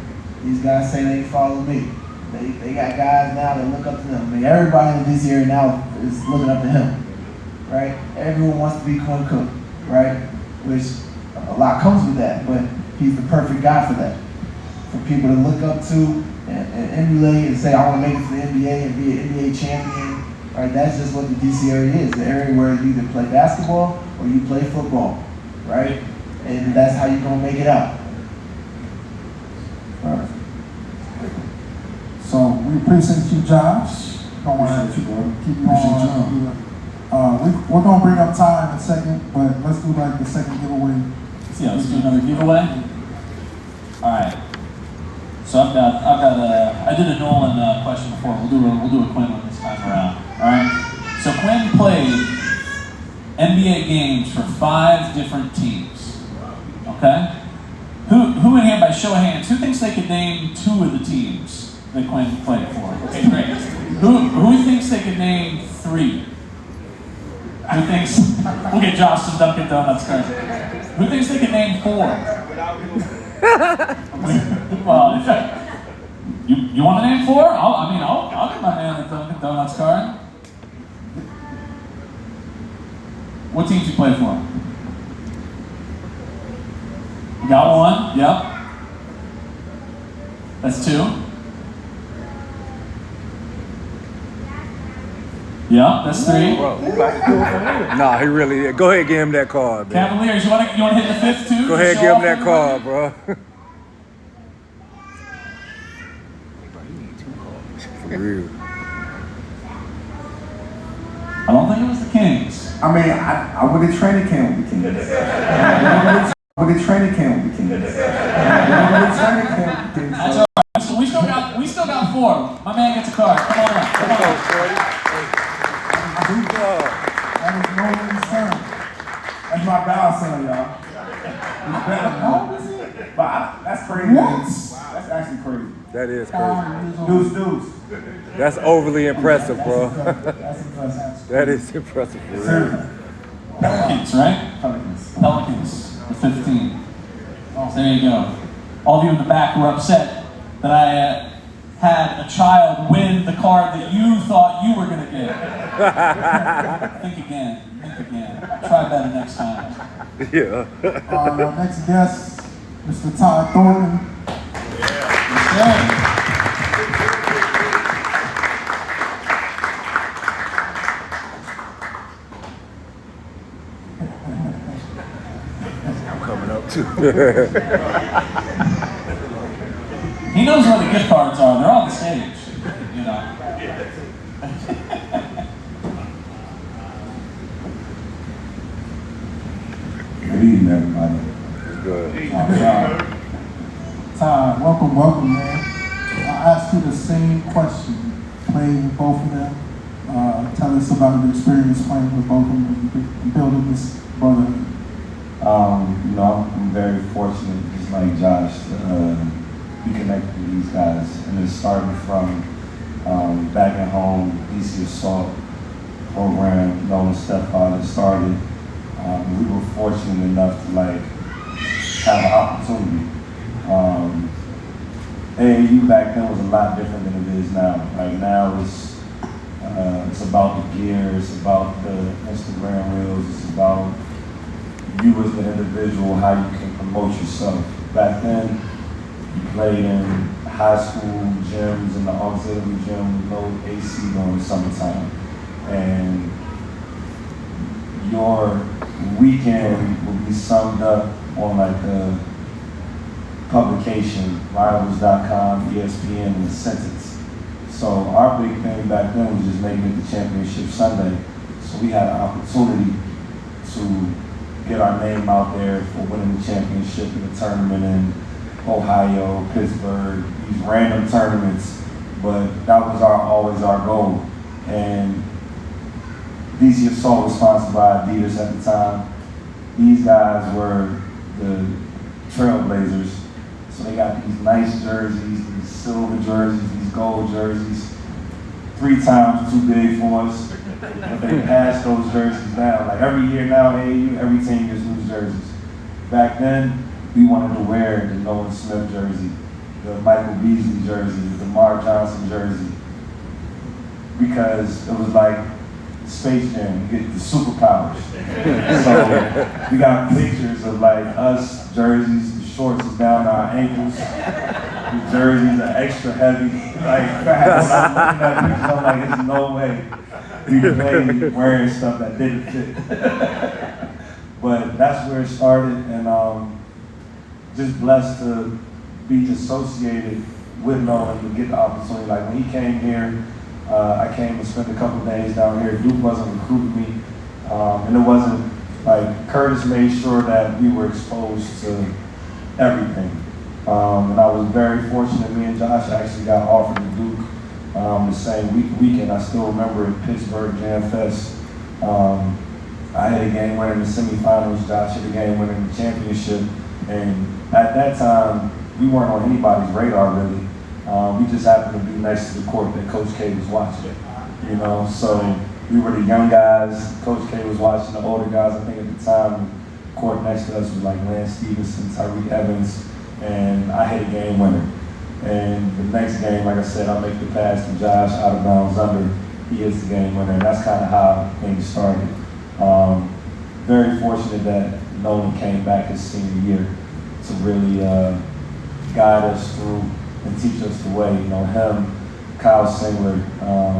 These guys say they follow me. They got guys now that look up to them. I mean, everybody in this area now is looking up to him, right? Everyone wants to be Quinn Cook, right? Which a lot comes with that, but he's the perfect guy for that. For people to look up to and emulate and say, I want to make it to the NBA and be an NBA champion, right? That's just what the DC area is, the area where you either play basketball or you play football, right? And that's how you're going to make it out. Right. So we appreciate you, Josh. Don't want to keep you on. We're going to bring up Ty in a second, but let's do like the second giveaway. Yeah, let's do another giveaway. All right. So I did a Nolan question before. We'll do a Quinn one this time around. All right. So Quinn played NBA games for 5 different teams. Okay. Who in here, by show of hands, who thinks they could name 2 of the teams that Quinn played for? Okay, great. Who thinks they could name 3? Who thinks? We'll get Josh some Dunkin' Donuts card. Who thinks they could name 4? Well, you want to name 4? I'll get my man a Dunkin' Donuts card. What teams you play for? You got 1? Yep. That's 2. Yep, that's 3. Nah, he really did. Go ahead, give him that card, man. Cavaliers, you want to hit the 5th too? Go ahead, give him that card, bro. For real. I don't think it was the Kings. I mean, I would have training camp with the Kings. I would have training camp with the Kings. That's all right. So we still got 4. My man gets a card. Come on up. Come on. That is Nolan's son. That's my bow son, y'all. How old is he? But that's crazy. What? That's actually crazy. That is crazy. Deuce. That's overly impressive, bro. That's impressive. That is impressive, for real. Pelicans, right? Pelicans, the 15. So there you go. All of you in the back were upset that I had a child win the card that you thought you were going to get. Think again. Try better next time. Yeah. Our next guest, Mr. Todd Thornton. Yes, I'm coming up too. he knows where the gift cards are. They're on the stage. Good evening, everybody. Good. Todd, welcome, man. I asked you the same question, playing with both of them. Tell us about the experience playing with both of them and building this brotherhood. You know, I'm very fortunate, just like Josh, to be connected with these guys. And it started from back at home, DC Assault program, Nolan's stepfather started. We were fortunate enough to like have an opportunity. AAU back then was a lot different than it is now. Like now it's about the gear, it's about the Instagram reels, it's about you as the individual, how you can promote yourself. Back then, you played in high school gyms and the auxiliary gym with no AC during the summertime. And your weekend would be summed up on like a publication, rivals.com, ESPN, in a sentence. So our big thing back then was just making it the championship Sunday. So we had an opportunity to get our name out there for winning the championship in a tournament in Ohio, Pittsburgh, these random tournaments. But that was always our goal. And DC Assault was sponsored by Adidas at the time. These guys were the trailblazers. So they got these nice jerseys, these silver jerseys, these gold jerseys, 3 times too big for us. But they passed those jerseys down. Like every year now, AAU, every team gets new jerseys. Back then, we wanted to wear the Nolan Smith jersey, the Michael Beasley jersey, the DeMar Johnson jersey, because it was like Space Jam, you get the superpowers. So we got pictures of like us, jerseys, the shorts is down to our ankles, the jerseys are extra heavy. Like, when I'm looking at pictures, I'm like, there's no way we played wearing stuff that didn't fit. But that's where it started, and just blessed to be associated with Nolan, to get the opportunity. Like when he came here, I came and spent a couple days down here. Duke wasn't recruiting me, and it wasn't like Curtis made sure that we were exposed to everything. And I was very fortunate. Me and Josh actually got offered to Duke the same weekend. I still remember at Pittsburgh Jam Fest. I had a game winner in the semifinals. Josh had a game winner in the championship, and at that time we weren't on anybody's radar really. We just happened to be next to the court that Coach K was watching, you know. So we were the young guys. Coach K was watching the older guys. I think at the time, the court next to us was like Lance Stevenson, Tyreek Evans, and I hit a game winner. And the next game, like I said, I make the pass to Josh out of bounds under. He hits the game winner, and that's kind of how things started. Very fortunate that Nolan came back his senior year to really guide us through and teach us the way. You know, him, Kyle Singler,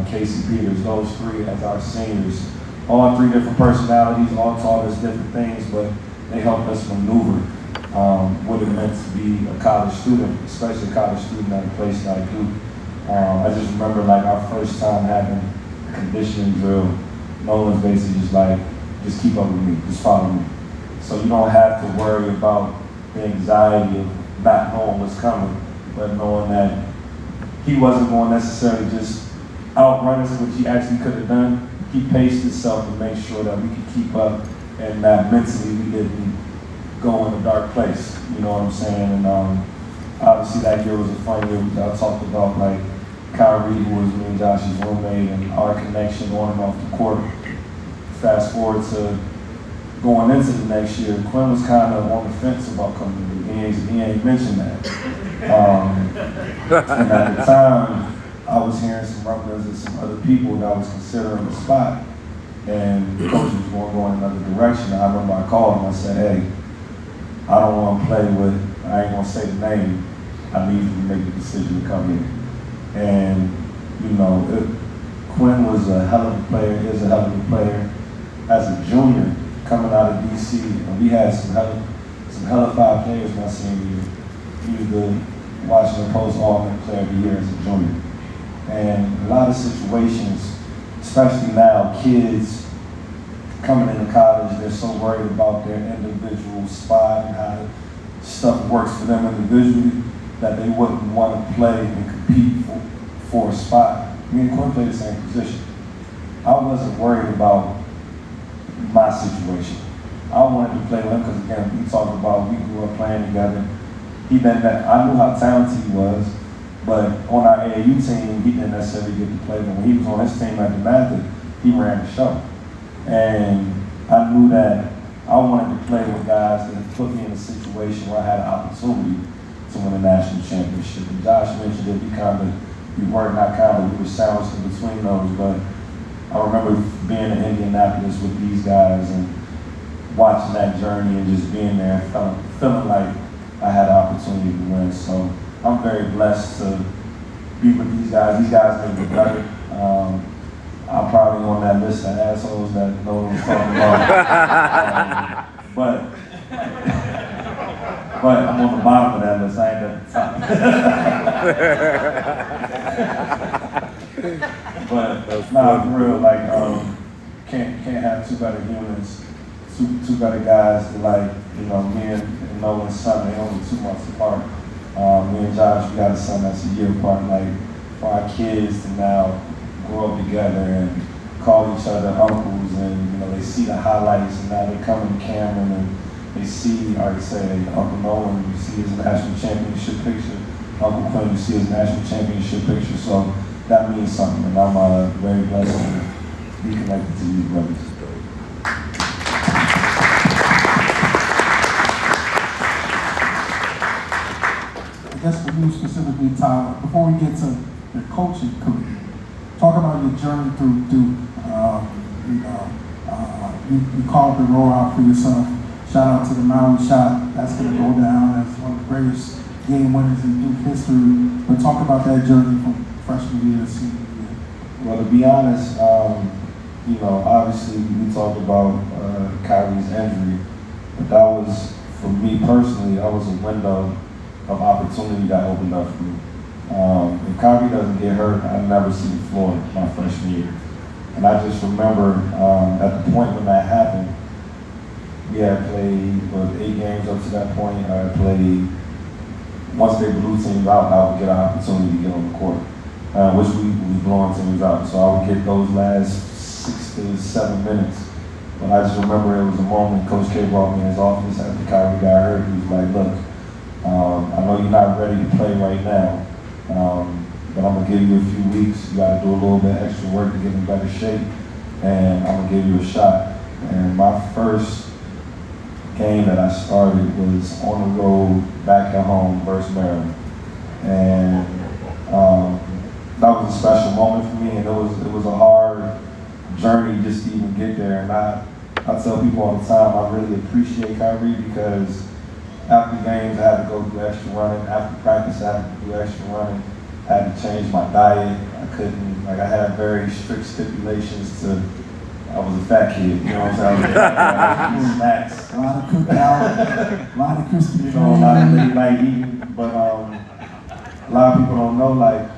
Casey Peters, those 3 as our seniors. All 3 different personalities, all taught us different things, but they helped us maneuver what it meant to be a college student, especially a college student at a place like Duke. I just remember like our first time having a conditioning drill, Nolan's basically just like, just keep up with me, just follow me. So you don't have to worry about the anxiety of not knowing what's coming, but knowing that he wasn't going to necessarily just outrun us, which he actually could have done. He paced himself to make sure that we could keep up and that mentally we didn't go in a dark place, you know what I'm saying? And obviously that year was a fun year. I talked about like Kyrie, who was me and Josh's roommate, and our connection on and off the court. Fast forward to going into the next year, Quinn was kind of on the fence about coming to the games. He ain't mentioned that. And at the time, I was hearing some rumblings of some other people that was considering the spot, and the coach was going to go in another direction. I remember I called him. I said, "Hey, I don't want to play with. I ain't going to say the name. I need you to make the decision to come here." And you know, Quinn was a hell of a player. Is a hell of a player. As a junior coming out of DC, and we had some hella 5 players my senior year. He was the Washington Post All-American Player of the Year as a junior. And a lot of situations, especially now, kids coming into college, they're so worried about their individual spot and how stuff works for them individually that they wouldn't want to play and compete for a spot. Me and Quinn played the same position. I wasn't worried about my situation. I wanted to play with him because, again, we talked about we grew up playing together. He didn't. I knew how talented he was, but on our AAU team, he didn't necessarily get to play with him. When he was on his team at the Method, he ran the show, and I knew that I wanted to play with guys that put me in a situation where I had an opportunity to win a national championship. And Josh mentioned that we were sandwiched in between those, but I remember being in Indianapolis with these guys and watching that journey and just being there, feeling like I had an opportunity to win. So I'm very blessed to be with these guys. These guys make me better. I'm probably on that list of assholes that Nolan was talking about. But I'm on the bottom of that list. I ain't at the top. But nah, for real, like can't have two better humans, two better guys that, like, you know, me and Nolan's son, they only 2 months apart. Me and Josh, we got a son that's a year apart. Like, for our kids to now grow up together and call each other uncles, and, you know, they see the highlights, and now they come in Cameron and they see, like I say, Uncle Nolan, you see his national championship picture. Uncle Quinn, you see his national championship picture. So that means something, and I'm very blessed to be connected to you brothers. I guess for you specifically, Tyler, before we get to your coaching career, talk about your journey through Duke. You called the roll out for yourself. Shout out to the Maui shot. That's going to go down as one of the greatest game winners in Duke history. But talk about that journey from freshman year to senior year. Well, to be honest, you know, obviously we talked about Kyrie's injury, but that was, for me personally, that was a window of opportunity that opened up for me. If Kyrie doesn't get hurt, I'd never see the floor my freshman year. And I just remember at the point when that happened, we had played 8 games up to that point. I had played, once they blew teams out, I would get an opportunity to get on the court, which we blowing teams out. So I would get those last 6 to 7 minutes. But I just remember it was a moment Coach K brought me in his office after Kyrie got hurt. He was like, look, I know you're not ready to play right now, but I'm gonna give you a few weeks. You gotta do a little bit extra work to get in better shape, and I'm gonna give you a shot. And my first game that I started was on the road back at home versus Maryland. And that was a special moment for me, and it was a hard journey just to even get there. And I tell people all the time, I really appreciate Kyrie, because after games, I had to go do extra running. After practice, I had to do extra running. I had to change my diet. I had very strict stipulations to, I was a fat kid, you know what I'm saying? I was snacks. A lot of cookout, a lot of crispy, you know, a lot of late night eating. But a lot of people don't know, like,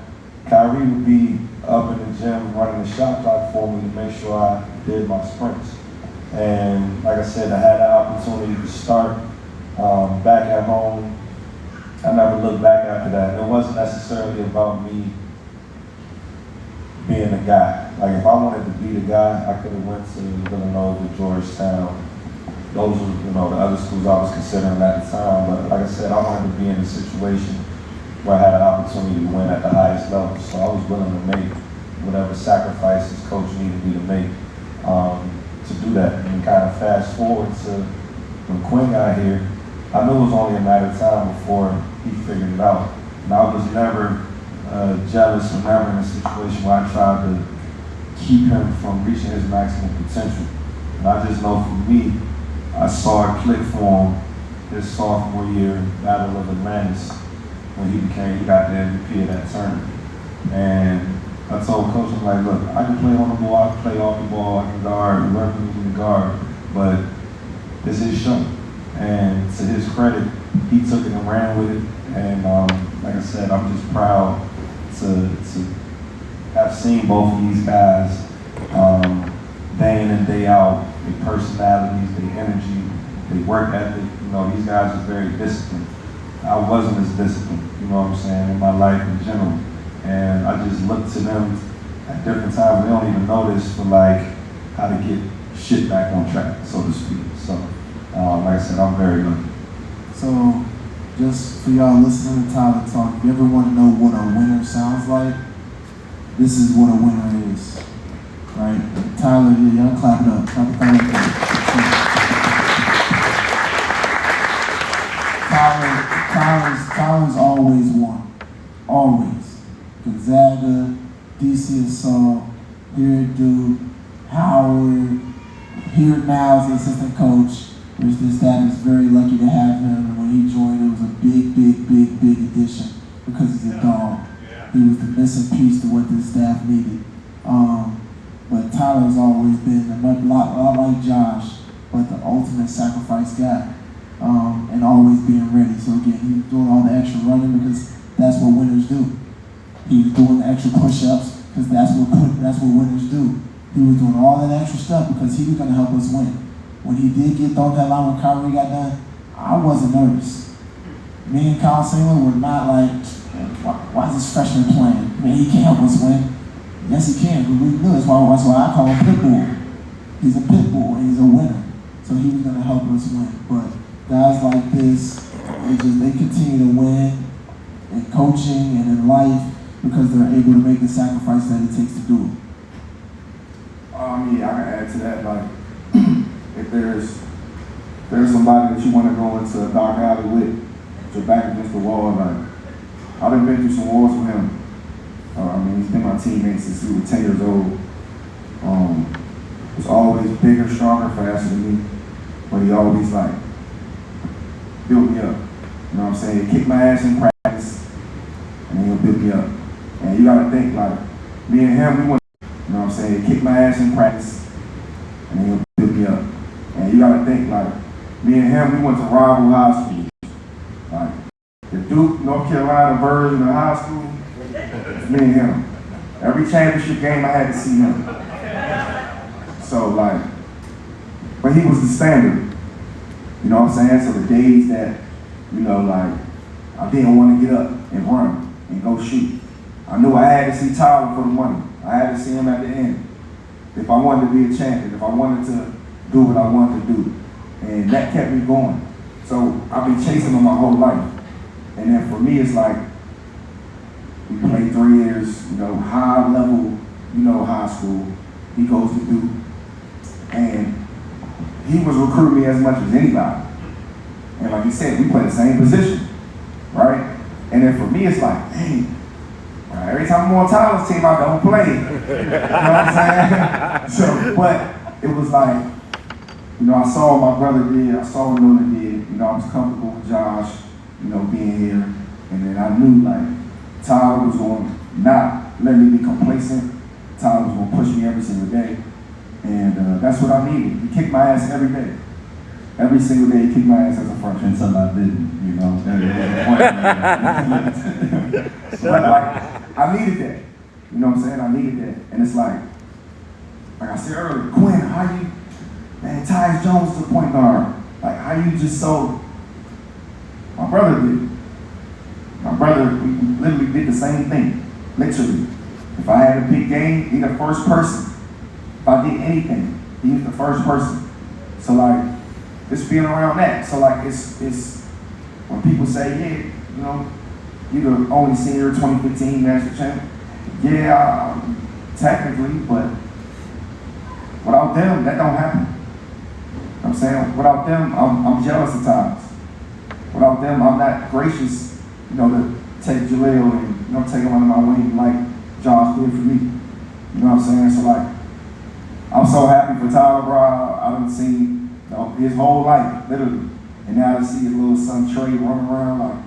Kyrie would be up in the gym running the shot clock for me to make sure I did my sprints. And like I said, I had the opportunity to start back at home. I never looked back after that. And it wasn't necessarily about me being a guy. Like, if I wanted to be the guy, I could have went to Villanova, Georgetown. Those were, you know, the other schools I was considering at the time. But like I said, I wanted to be in a situation where I had an opportunity to win at the highest level. So I was willing to make whatever sacrifices coach needed me to make to do that. And kind of fast forward to when Quinn got here, I knew it was only a matter of time before he figured it out. And I was never jealous or never in a situation where I tried to keep him from reaching his maximum potential. And I just know for me, I saw it click for him his sophomore year, Battle of Atlantis, when he got the MVP of that tournament. And I told Coach, I'm like, look, I can play on the ball, I can play off the ball, I can guard, whoever needs me to guard, but this is show. And to his credit, he took it and ran with it. And like I said, I'm just proud to have seen both of these guys day in and day out, their personalities, their energy, their work ethic. You know, these guys are very disciplined. I wasn't as disciplined, you know what I'm saying, in my life in general. And I just look to them at different times. They don't even know this, for like how to get shit back on track, so to speak. So Like I said, I'm very lucky. So, just for y'all listening to Tyler talk, if you ever want to know what a winner sounds like, this is what a winner is, right? Tyler, y'all clap it up. Clap it up. Tyler's always won. Always. Gonzaga, DC Assault, here at Duke, Howard, here now as the assistant coach, which this staff is very lucky to have him. And when he joined, it was a big addition because he's a dog. He was the missing piece to what this staff needed. But Tyler's always been a lot like Josh, but the ultimate sacrifice guy. And always being ready. So again, he was doing all the extra running because that's what winners do. He was doing the extra push-ups because that's what winners do. He was doing all that extra stuff because he was going to help us win. When he did get thrown that line when Kyrie got done, I wasn't nervous. Me and Kyle Singler were not like, why is this freshman playing? I mean, he can't help us win. Yes, he can, but we knew that's why I call him Pitbull. He's a Pitbull and he's a winner. So he was going to help us win. But guys like this, they continue to win in coaching and in life because they're able to make the sacrifice that it takes to do it. Yeah, I can add to that. Like, if there's somebody that you want to go into a dark alley with, your back against the wall, like, I've been through some wars with him. He's been my teammate since we were 10 years old. Was always bigger, stronger, faster than me, but he always like built me up. You know what I'm saying? He kicked my ass in practice, and then he'll build me up. And you gotta think, like, me and him, we went, you know what I'm saying? He kicked my ass in practice, and then he'll build me up. And you gotta think, like, me and him, we went to rival high schools. Like, the Duke, North Carolina version of high school, it's me and him. Every championship game, I had to see him. So, like, but he was the standard. You know what I'm saying? So the days that, you know, like, I didn't want to get up and run and go shoot, I knew I had to see Tyler for the money. I had to see him at the end. If I wanted to be a champion, if I wanted to do what I wanted to do. And that kept me going. So I've been chasing him my whole life. And then for me, it's like, we played 3 years, you know, high level, you know, high school. He goes to Duke. And he was recruiting me as much as anybody. And like he said, we play the same position, right? And then for me, it's like, dang, every time I'm on Tyler's team, I don't play. You know what I'm saying? So, but it was like, you know, I saw what my brother did, I saw what Nolan did, you know, I was comfortable with Josh, you know, being here. And then I knew, like, Tyler was going to not let me be complacent. Tyler was going to push me every single day. And that's what I needed. He kicked my ass every day. Every single day he kicked my ass as a freshman. Until I didn't, you know. So like, I needed that. You know what I'm saying? I needed that. And it's like I said earlier, Quinn, how you, man, Tyus Jones to point guard. Like, how you just so, my brother did. My brother, we literally did the same thing. Literally. If I had a big game, he the first person. If I did anything, he was the first person. So like, it's being around that. So like, it's when people say, yeah, you know, you the only senior 2015 national champion. Yeah, technically, but without them, that don't happen. You know what I'm saying? Without them, I'm jealous at times. Without them, I'm not gracious, you know, to take Jaleel and, you know, take him under my wing like Josh did for me. You know what I'm saying? So like, I'm so happy for Tyler, bro. I done seen, you know, his whole life, literally. And now to see his little son Trey running around, like,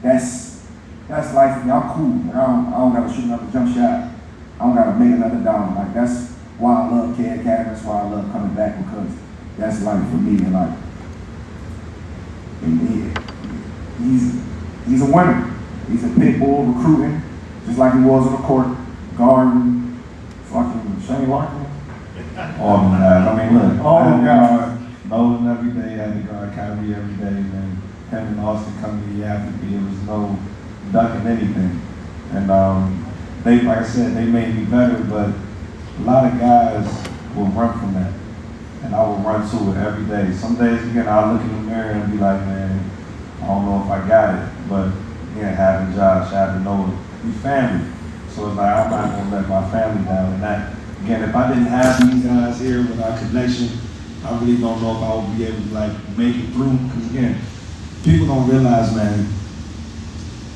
that's life for me. I'm cool. Like, I don't gotta shoot another jump shot. I don't gotta make another down. Like, that's why I love K Academy. That's why I love coming back, because that's life for me. And like, he's a winner. He's a pit bull recruiting, just like he was on the court, guarding fucking Shane Larkin. All them guys. I mean, look, all them guys. Nolan every day, had to guard Kyrie every day, man. Him and Austin coming, you have to be. It was no ducking anything. And like I said, they made me better, but a lot of guys will run from that. and I would run to it every day. Some days, again, I'll look in the mirror and be like, man, I don't know if I got it. But again, having Josh, having Nolan, we family. So it's like, I'm not gonna let my family down. And that, again, if I didn't have these guys here with our connection, I really don't know if I would be able to like make it through. Because again, people don't realize, man,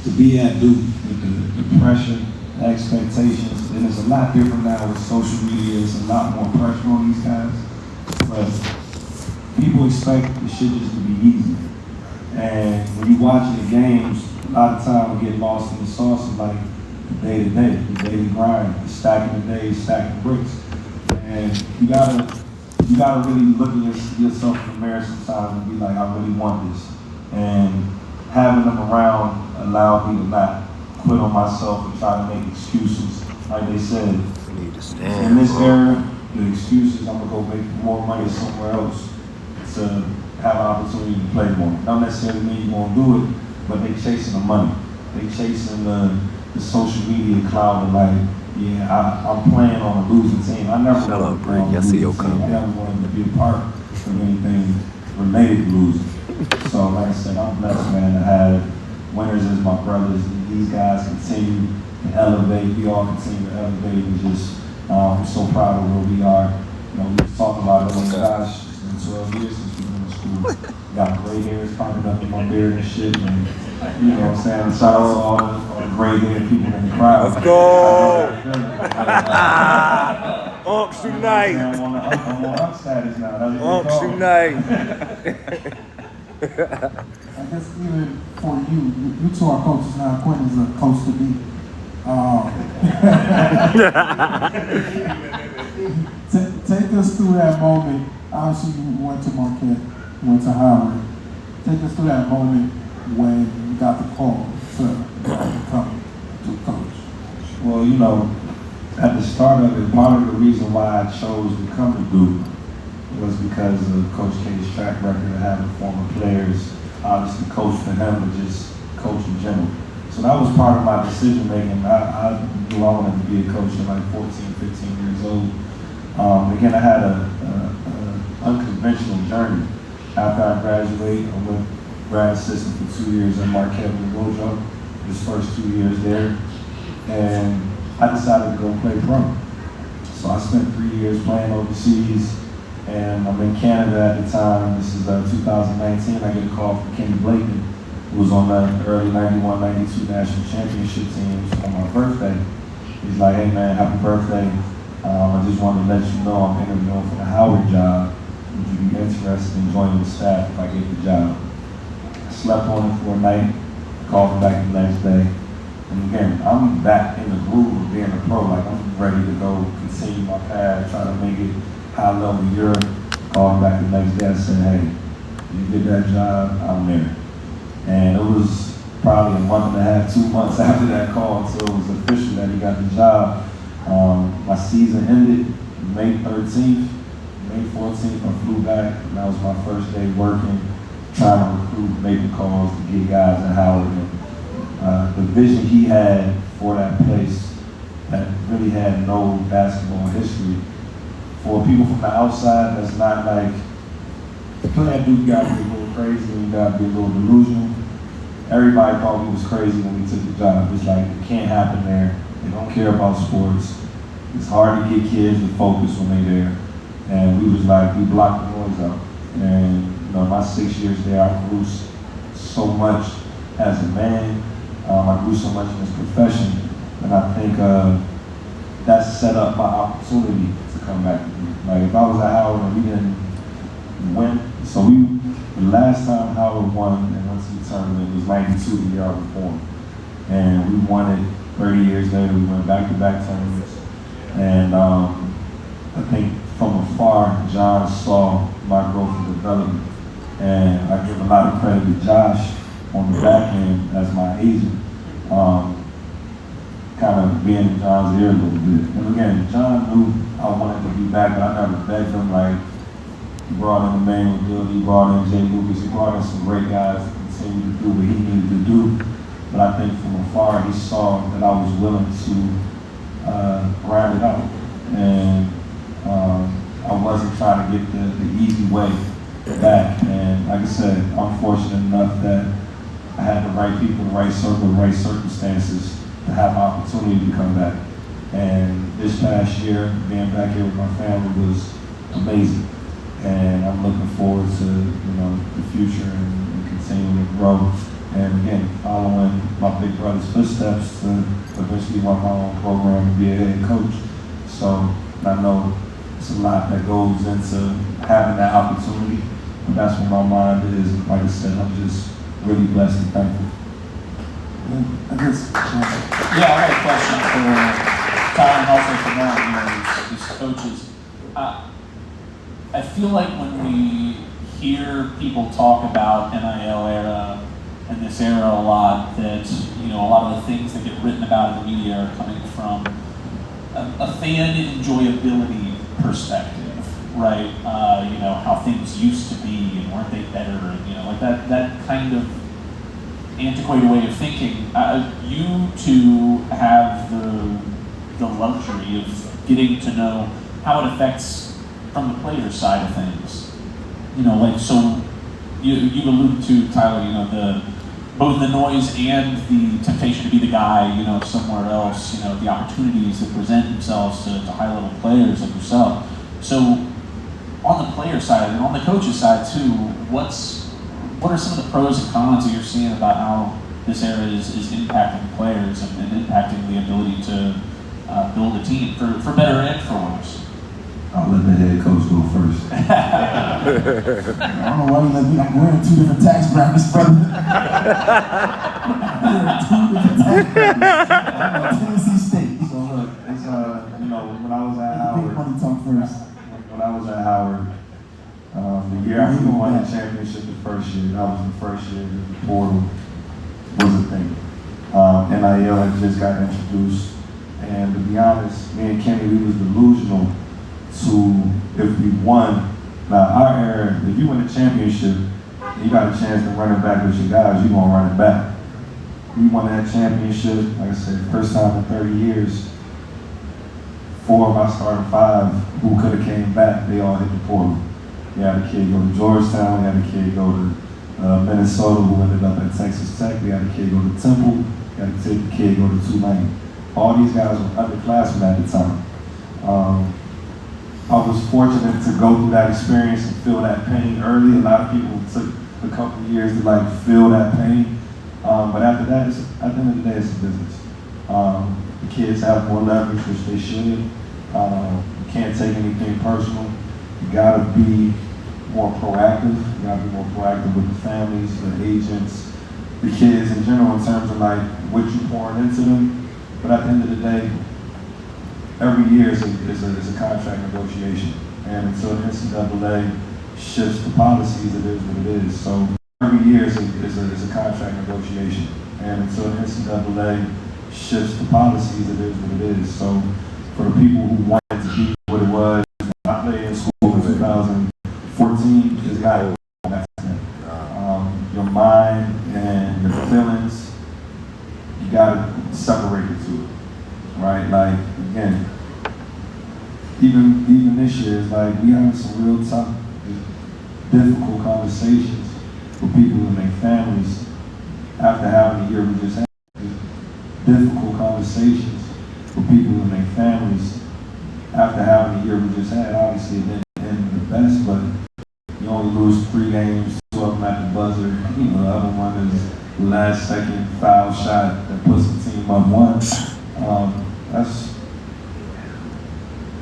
to be at Duke with the pressure, the expectations, and it's a lot different now with social media. It's a lot more pressure on these guys. But people expect the shit just to be easy. And when you watching the games, a lot of time we get lost in the sauce of like the day-to-day, the daily grind, the stacking the days, stacking bricks. And you gotta really look at yourself in the mirror sometimes and be like, I really want this. And having them around allowed me to not quit on myself and try to make excuses. Like they said, in this era, the excuses, I'm gonna go make more money somewhere else to have an opportunity to play more. Not necessarily mean you're gonna do it, but they chasing the money. They chasing the social media cloud of like, yeah, I'm playing on a losing team. I never wanted to play on a losing team. I never wanted to be a part of anything related to losing. So like I said, I'm blessed, man, to have winners as my brothers. And these guys continue to elevate. We all continue to elevate. And just, I'm so proud of where we are. You know, we just talked about it. Oh my gosh, it's been 12 years since we've been in school. Got gray hairs popping up in my beard and shit. And, you know what I'm saying? Shout out to all the gray haired people in the crowd. Let's go! Unks tonight. I'm on up status now. Unks tonight. I guess even for you two are coaches now. Quinn is a coach to be. Take us through that moment. Obviously, you went to Marquette, you went to Howard. Take us through that moment when you got the call to become to coach. Well, you know, at the start of it, part of the reason why I chose to come to Duke was because of Coach K's track record of having former players, obviously coach for him, but just coach in general. So that was part of my decision making. I knew I wanted to be a coach at like 14, 15 years old. Again, I had an unconventional journey. After I graduated, I went grad assistant for 2 years at Marquette with Rojo, his first 2 years there. And I decided to go play pro. So I spent 3 years playing overseas, and I'm in Canada at the time. This is 2019. I get a call from Kenny Blakeney, who was on the early 91-92 national championship team on my birthday. He's like, hey man, happy birthday. I just wanted to let you know I'm interviewing for the Howard job. Would you be interested in joining the staff if I get the job? I slept on it for a night, called him back the next day. And again, I'm back in the groove of being a pro. Like I'm ready to go continue my path, try to make it high level Europe. Called him back the next day and said, hey, you get that job, I'm there. And it was probably a month and a half, 2 months after that call until it was official that he got the job. My season ended May 13th. May 14th, I flew back, and that was my first day working, trying to recruit, making calls to get guys at Howard. And, the vision he had for that place that really had no basketball history. For people from the outside, that's not like, playing at Duke, you gotta be a little crazy, you gotta be a little delusional. Everybody thought we was crazy when we took the job. It's like, it can't happen there. They don't care about sports. It's hard to get kids to focus when they're there. And we was like, we blocked the noise out. And you know, my 6 years there, I grew so much as a man. I grew so much in this profession. And I think that set up my opportunity to come back to Duke. Like if I was at Howard and we didn't win, so the last time Howard won and went to the tournament was 92, the year I was born. And we won it 30 years later. We went back-to-back tournaments. And I think from afar, John saw my growth and development. And I give a lot of credit to Josh on the back end as my agent, kind of being in John's ear a little bit. And again, John knew I wanted to be back, but I never begged him. Like, he brought in Emmanuel Gill, he brought in Jay Lucas, he brought in some great guys to continue to do what he needed to do. But I think from afar, he saw that I was willing to grind it out. And I wasn't trying to get the easy way back. And like I said, I'm fortunate enough that I had the right people, the right circle, the right circumstances to have an opportunity to come back. And this past year, being back here with my family was amazing. And I'm looking forward to, the future and continuing to grow. And again, following my big brother's footsteps to eventually run my own program and be a head coach. So I know it's a lot that goes into having that opportunity, but that's where my mind is. Like I said, I'm just really blessed and thankful. I guess, Yeah, I got a question for Tyler and also for Nolan, these coaches. I feel like when we hear people talk about NIL era and this era a lot, that a lot of the things that get written about in the media are coming from a fan enjoyability perspective, right? How things used to be and weren't they better, and like that kind of antiquated way of thinking. You two have the luxury of getting to know how it affects from the player side of things. So you alluded to, Tyler, both the noise and the temptation to be the guy, somewhere else, the opportunities that present themselves to high-level players like yourself. So on the player side and on the coach's side too, what are some of the pros and cons that you're seeing about how this era is impacting players and impacting the ability to build a team, for better and for worse? I'll let the head coach go first. I don't know why you let me. I'm wearing 2 different tax brackets, brother. I'm wearing 2 different tax brackets. I'm on Tennessee State. So look, it's when I was at Howard. Big money talk first. When I was at Howard, the year after we won the championship, the first year, that was the first year that the portal was a thing. NIL had just got introduced, and to be honest, me and Kenny, we was delusional to if we won. Now our era, if you win a championship, you got a chance to run it back with your guys, you're gonna run it back. We won that championship, like I said, first time in 30 years. 4 of our starting 5 who could have came back, they all hit the portal. We had a kid go to Georgetown, we had a kid go to Minnesota who ended up at Texas Tech, we had a kid go to Temple, we had a kid go to Tulane. All these guys were underclassmen at the time. I was fortunate to go through that experience and feel that pain early. A lot of people took a couple of years to feel that pain. But after that, at the end of the day, it's a business. The kids have more leverage, which they should. You can't take anything personal. You gotta be more proactive. You gotta be more proactive with the families, the agents, the kids in general in terms of what you're pouring into them. But at the end of the day, every year is a contract negotiation, and until the NCAA shifts the policies, it is what it is. So every year is a contract negotiation, and until the NCAA shifts the policies, it is what it is. So for the people who wanted to be what it was, I played in school in 2014, it's not your mind and your feelings, you gotta separate the two, right? Again, even this year, it's we having some real tough, difficult conversations with people and their families after having the year we just had. Difficult conversations with people and their families after having the year we just had. Obviously, it didn't end the best, but you only lose 3 games, 2 of them at the buzzer. The other one is the last second foul shot that puts the team up 1. That's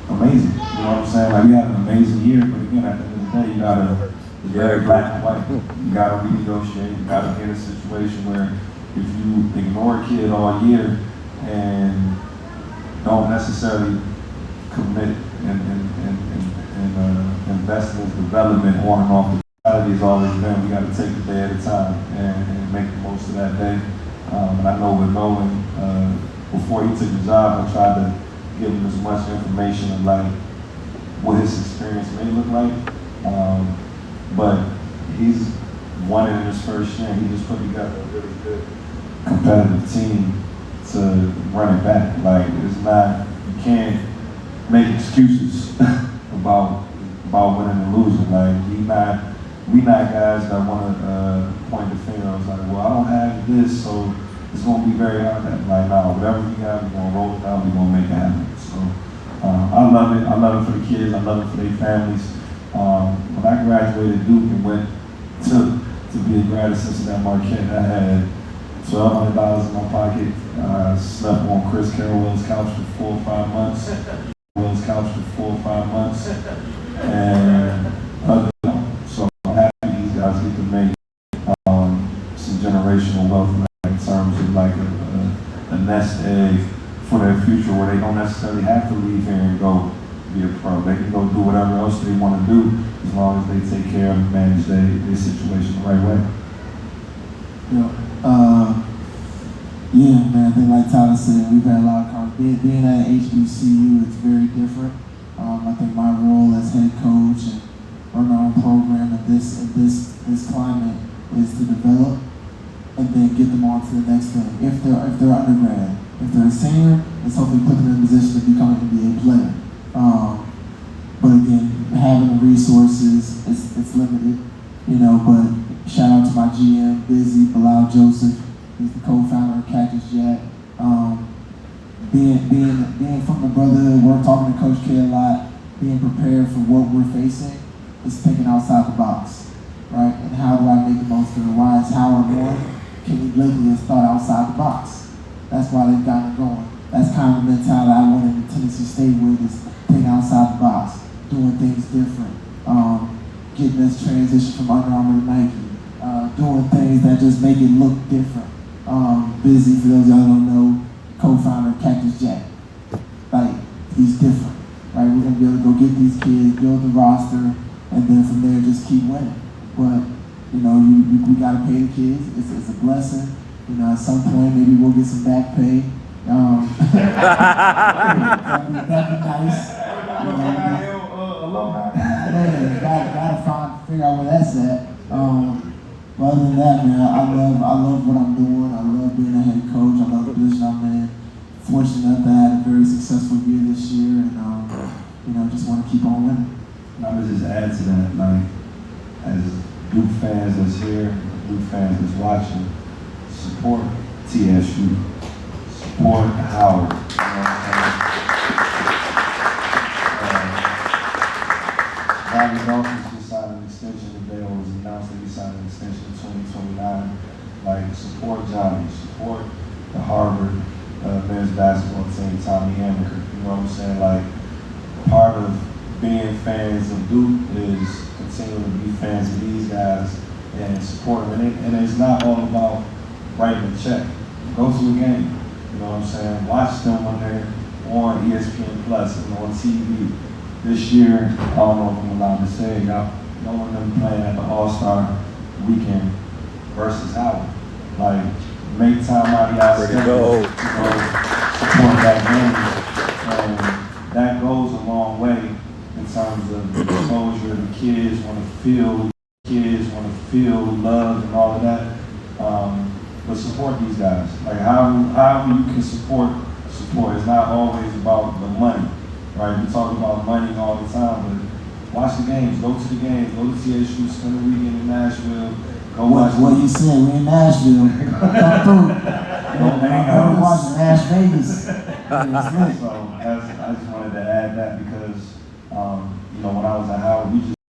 amazing. You know what I'm saying? We had an amazing year, but again, at the end of the day, you gotta, it's very black and white. You gotta renegotiate. You gotta get in a situation where if you ignore a kid all year and don't necessarily commit and invest in his development on and off the reality has always been, we got to take a day at a time and make the most of that day. And I know with Nolan, before he took the job, I tried to give him as much information of what his experience may look like. But he's won it in his first year, and he just put together a really good competitive team to run it back. It's not, you can't make excuses about about winning and losing. Like we not guys that want to point the finger. I was like, well, I don't have this, so it's going to be very hard. Like, no, whatever we got, we're going to roll it out. We're going to make it happen. So I love it. I love it for the kids. I love it for their families. When I graduated Duke and went to be a grad assistant at Marquette, I had $1,200 in my pocket. I slept on Chris Carroll's couch for 4 or 5 months. And so I'm happy these guys get to make some generational wealth in terms of like a nest egg for their future, where they don't necessarily have to leave here and go be a pro. They can go do whatever else they want to do as long as they take care and manage their situation the right way. Yeah, man, I think like Tyler said, we've had a lot of conversations. Being at HBCU, it's very different. I think my role as head coach and running our own program in this climate is to develop and then get them on to the next thing. If they're undergrad, if they're a senior, it's hopefully put them in a position to become an NBA player. But again, having the resources, it's limited, but shout out to my GM, Busy, Bilal Joseph. He's the co-founder of Cactus Jack. Being from the Brotherhood, we're talking to Coach K a lot, being prepared for what we're facing is thinking outside the box, right? And how do I make the most of it? Why is Howard one? Kenny Blakely has thought outside the box. That's why they've gotten it going. That's kind of the mentality I went into Tennessee State with, is thinking outside the box, doing things different, getting this transition from Under Armour to Nike, doing things that just make it look different. Busy, for those y'all don't know, co-founder of Cactus Jack. Like, he's different, right? We're gonna be able to go get these kids, build the roster, and then from there just keep winning. But, we gotta pay the kids. It's a blessing. At some point, maybe we'll get some back pay. That'd be nice. Gotta figure out where that's at. But other than that, man, I love what I'm doing. I love being a head coach. I love the position I'm in. Fortunate enough to have a very successful year this year, and just want to keep on winning. I would just add to that, like, as Duke fans that's here, Duke fans that's watching, support TSU, support Howard. Bobby Dolphins just signed an extension today, or was announced that he signed an extension in 2029. Like, support Johnny, support the Harvard men's basketball team, Tommy Amaker. You know what I'm saying? Like, part of being fans of Duke is continuing to be fans of these guys and support them. And it's not all about writing a check. Go to a game. You know what I'm saying? Watch them when they're on ESPN Plus and on TV. This year, I don't know if I'm allowed to say, knowing them playing at the All-Star weekend versus Howard. Like, make time out of y'all schedule to support that game. And that goes a long way in terms of exposure. The kids want to feel loved and all of that. But support these guys. Like, how you can support. It's not always about the money. Right, we talk about money all the time, but watch the games, go to the games, go to TSU, spend the weekend in Nashville, go watch. What you said, we in Nashville. Come through. Go watch Nash Vegas. So I just wanted to add that because, when I was at Howard,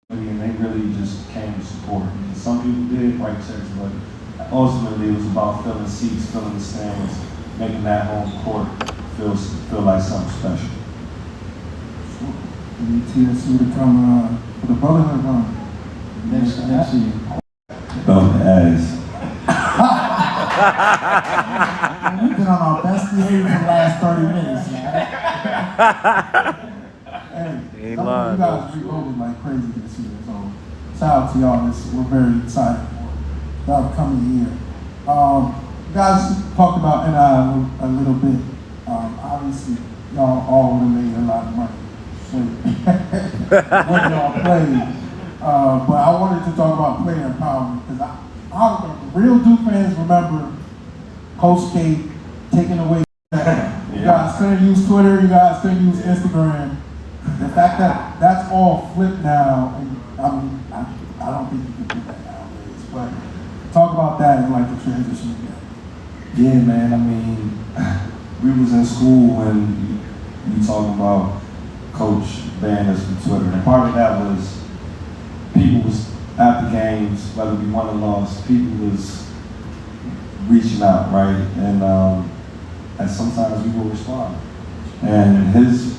they really just came to support. And some people did write checks, but ultimately it was about filling seats, filling the stands, making that home court feel like something special. We need TSU to come for the Brotherhood run next year. Don't ask. We've been on our best behavior for the last 30 minutes, man. Hey, you guys reloaded like crazy this year, so shout out to y'all. We're very excited for the upcoming year. You guys talked about NIL a little bit. Obviously, y'all all would have made a lot of money when y'all played. But I wanted to talk about player empowerment because I real Duke fans remember Coach K taking away that. You guys couldn't use Twitter, you guys couldn't use Instagram. the fact that that's all flipped now, and I don't think you can do that nowadays. But talk about that and like the transition again. Yeah, man. I mean, we was in school when you talking about coach banned us from Twitter, and part of that was people was after games, whether we won or lost, people was reaching out, right? And sometimes we will respond. And his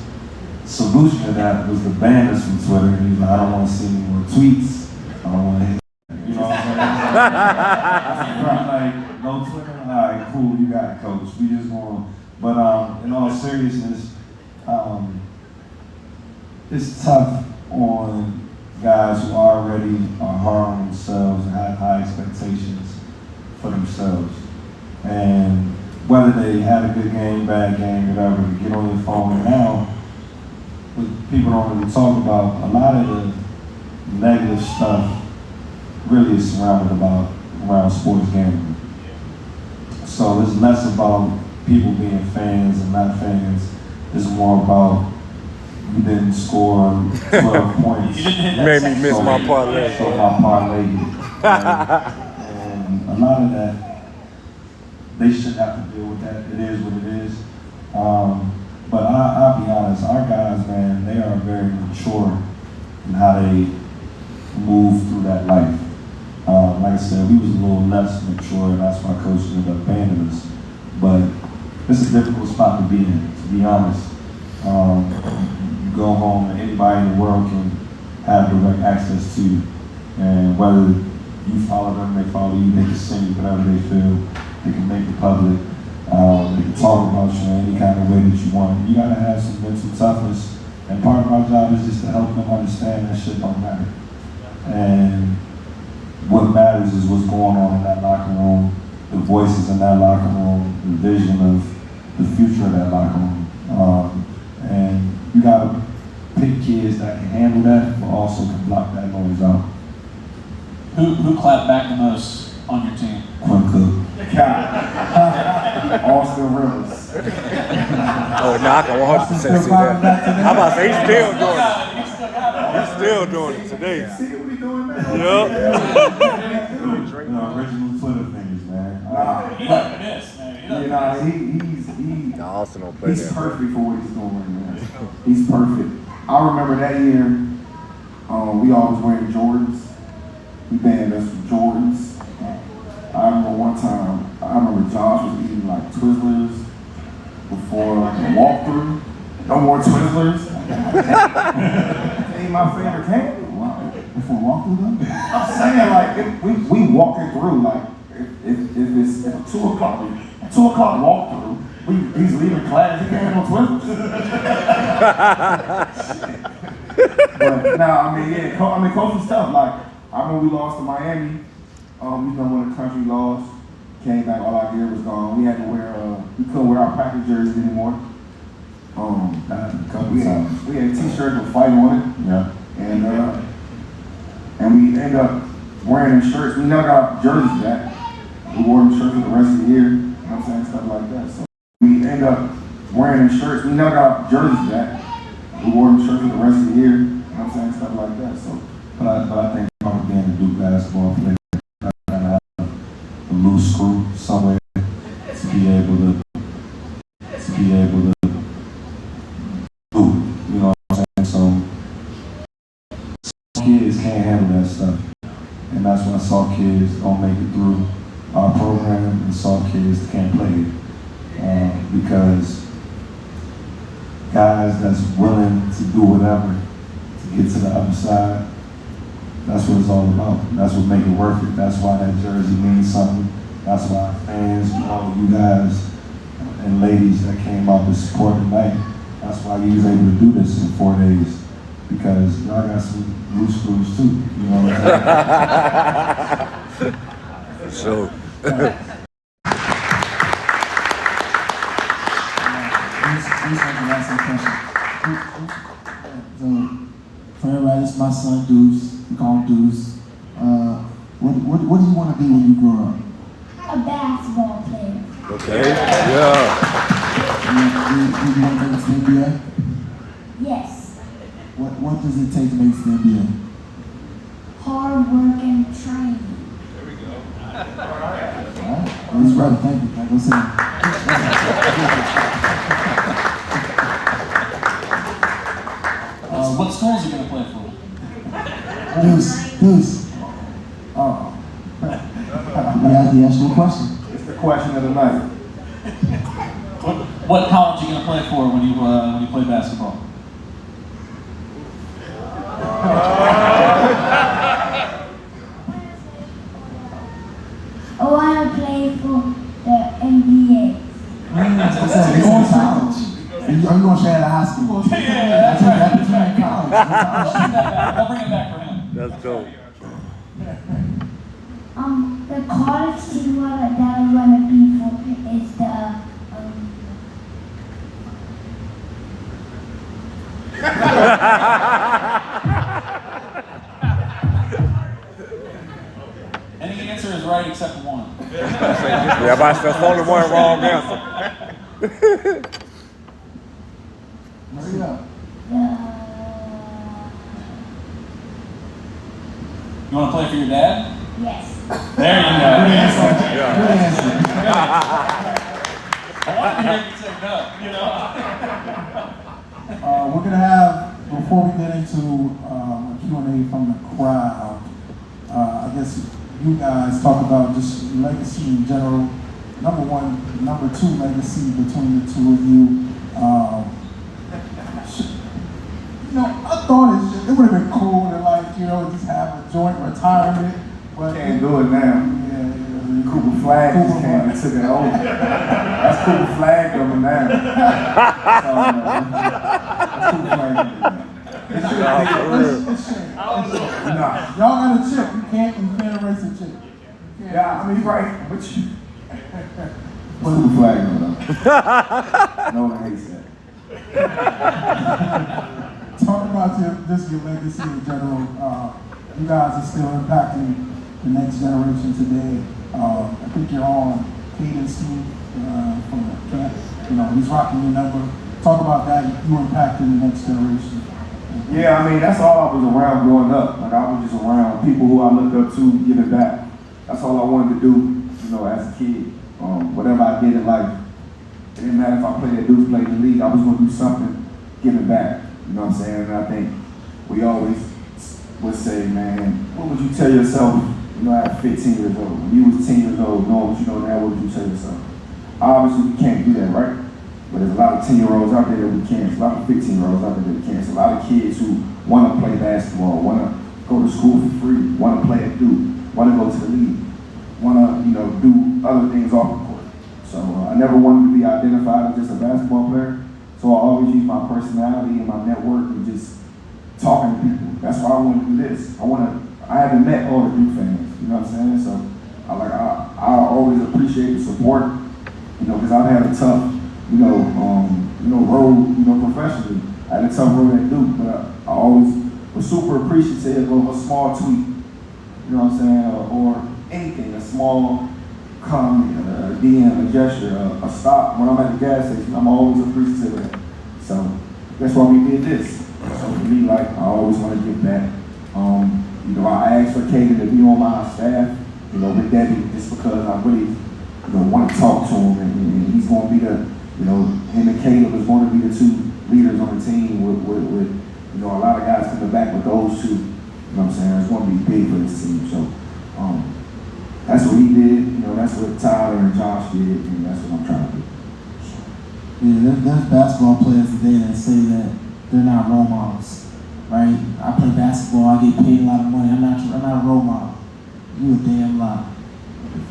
solution to that was to ban us from Twitter. And he's like, I don't want to see any more tweets. I don't want to hit. You know what I'm saying? Like, no Twitter? All right, cool, you got it, coach. We just want to. But in all seriousness, it's tough on guys who already are hard on themselves and have high expectations for themselves. And whether they had a good game, bad game, whatever, to get on your phone now, what people don't really talk about, a lot of the negative stuff really is surrounded around sports gambling. So it's less about people being fans and not fans. It's more about you didn't score 12 points. You made me miss my parlay. So my parlay. And a lot of that, they shouldn't have to deal with that. It is what it is. But I'll be honest, our guys, man, they are very mature in how they move through that life. Like I said, we was a little less mature, and that's why coach ended up banning us. But it's a difficult spot to be in, to be honest. You go home and anybody in the world can have direct access to you. And whether you follow them, they follow you, they can send you whatever they feel. They can make it public. They can talk about you in any kind of way that you want. You gotta have some mental toughness. And part of our job is just to help them understand that shit don't matter. And what matters is what's going on in that locker room, the voices in that locker room, the vision of the future of that locker room. And you gotta pick kids that can handle that, but also can block that noise out. Who clapped back the most on your team? Quinn Cook. Austin Rivers. Oh, no, I can 100% see that. How about say he's still doing it? He's still doing it today. See what we doing now? Yep. Original Twitter things, man. He doesn't miss, man. You know, No, Austin don't play he's that. perfect for what he's doing, man. He's perfect. I remember that year, we all was wearing Jordans. He banned us from Jordans. I remember one time, Josh was eating like Twizzlers before like a walkthrough. No more Twizzlers. Ain't my favorite candy. Wow. Before walkthrough them? I'm saying like we walking through like if it's at 2 o'clock walkthrough, he's leaving class. He can't have no Twizzlers. But now coaching stuff like I remember we lost to Miami. When the country lost, came back, all our gear was gone. We had to wear, we couldn't wear our Packers jerseys anymore. We had t-shirts with fight on it. Yeah. And we ended up wearing them shirts. We never got jerseys back. We wore them shirts for the rest of the year. You know what I'm saying? Stuff like that. So we ended up wearing them shirts. We never got jerseys back. We wore them shirts for the rest of the year. You know what I'm saying? Stuff like that. So, But I think probably being a Duke basketball player, a loose screw somewhere to be able to do it, you know what I'm saying? So some kids can't handle that stuff, and that's why soft kids don't make it through our program, and soft kids can't play it because guys that's willing to do whatever to get to the other side. That's what it's all about. That's what makes it worth it. That's why that jersey means something. That's why fans, all of you guys and ladies that came out to support tonight, that's why you was able to do this in 4 days. Because y'all got some loose screws too. You know what I'm saying? So. For everybody, this is my son Deuce. We call him Deuce. What do you want to be when you grow up? A basketball player. Okay. Yeah. Do you want to make it to the NBA? Yes. What does it take to make it to the NBA? Hard work and training. All right. Brother, thank you. Go sit down. What schools are you going to play for? Deuce. Oh. We had to ask you a question. It's the question of the night. What college are you going to play for when you play basketball? I want to play for the NBA. That's going to college. Are you going to share at high school? Yeah, that's right. That's right. College. I'll bring it back for him. That's dope. The college team that I want to be for is the Any answer is right except one. Yeah, but that's only one wrong answer. Hurry up. You want to play for your dad? yes. There you go. Good answer. I wanted to hear you say no, you know? We're going to have, before we get into a Q&A from the crowd, I guess you guys talk about just legacy in general. Number one, number two legacy between the two of you. You know, I thought it would have been cool to just have a joint retirement, but Can't do it now. Cooper Flag just came and took it over. That's Cooper Flag coming now. That's Cooper Flag Nah. Y'all got a chip. You can't erase a chip. Yeah, I mean, you're right. But you. Cooper Flag though. Nolan hates that. Talk about your legacy in general. You guys are still impacting the next generation today. I think you're on Caden's team from the camp. He's rocking your number. Talk about that. You impacting the next generation. Yeah, I mean, that's all I was around growing up. Like, I was just around people who I looked up to, giving back. That's all I wanted to do, as a kid. Whatever I did in life. It didn't matter if I played at Duke, played in the league, I was going to do something, giving back. You know what I'm saying? And I think we always would say, man, what would you tell yourself, at 15 years old? When you was 10 years old, knowing what you know now, what would you tell yourself? Obviously, we can't do that, right? But there's a lot of 10-year-olds out there that we can. There's a lot of 15-year-olds out there that we can. There's a lot of kids who want to play basketball, want to go to school for free, want to play at Duke, want to go to the league, want to, do other things off the court. So I never wanted to be identified as just a basketball player. So I always use my personality and my network and just talking to people. That's why I want to do this. I haven't met all the Duke fans, you know what I'm saying? So I always appreciate the support, because I've had a tough, road, professionally. I had a tough road at Duke, but I always was super appreciative of a small tweet, you know what I'm saying, or anything, a small comment, a DM, a gesture, a stop. When I'm at the gas station, I'm always appreciative of that. So that's why we did this. So for me, I always want to give back. I asked for Kaden to be on my staff, with Debbie, just because I really, want to talk to him, and he's going to be the, him and Caleb is going to be the two leaders on the team with a lot of guys coming back with those two. You know what I'm saying? It's going to be big for this team. So that's what he did. That's what Tyler and Josh did, and that's what I'm trying to do. Yeah, there's basketball players today that say that they're not role models, right? I play basketball, I get paid a lot of money. I'm not a role model. You a damn lie.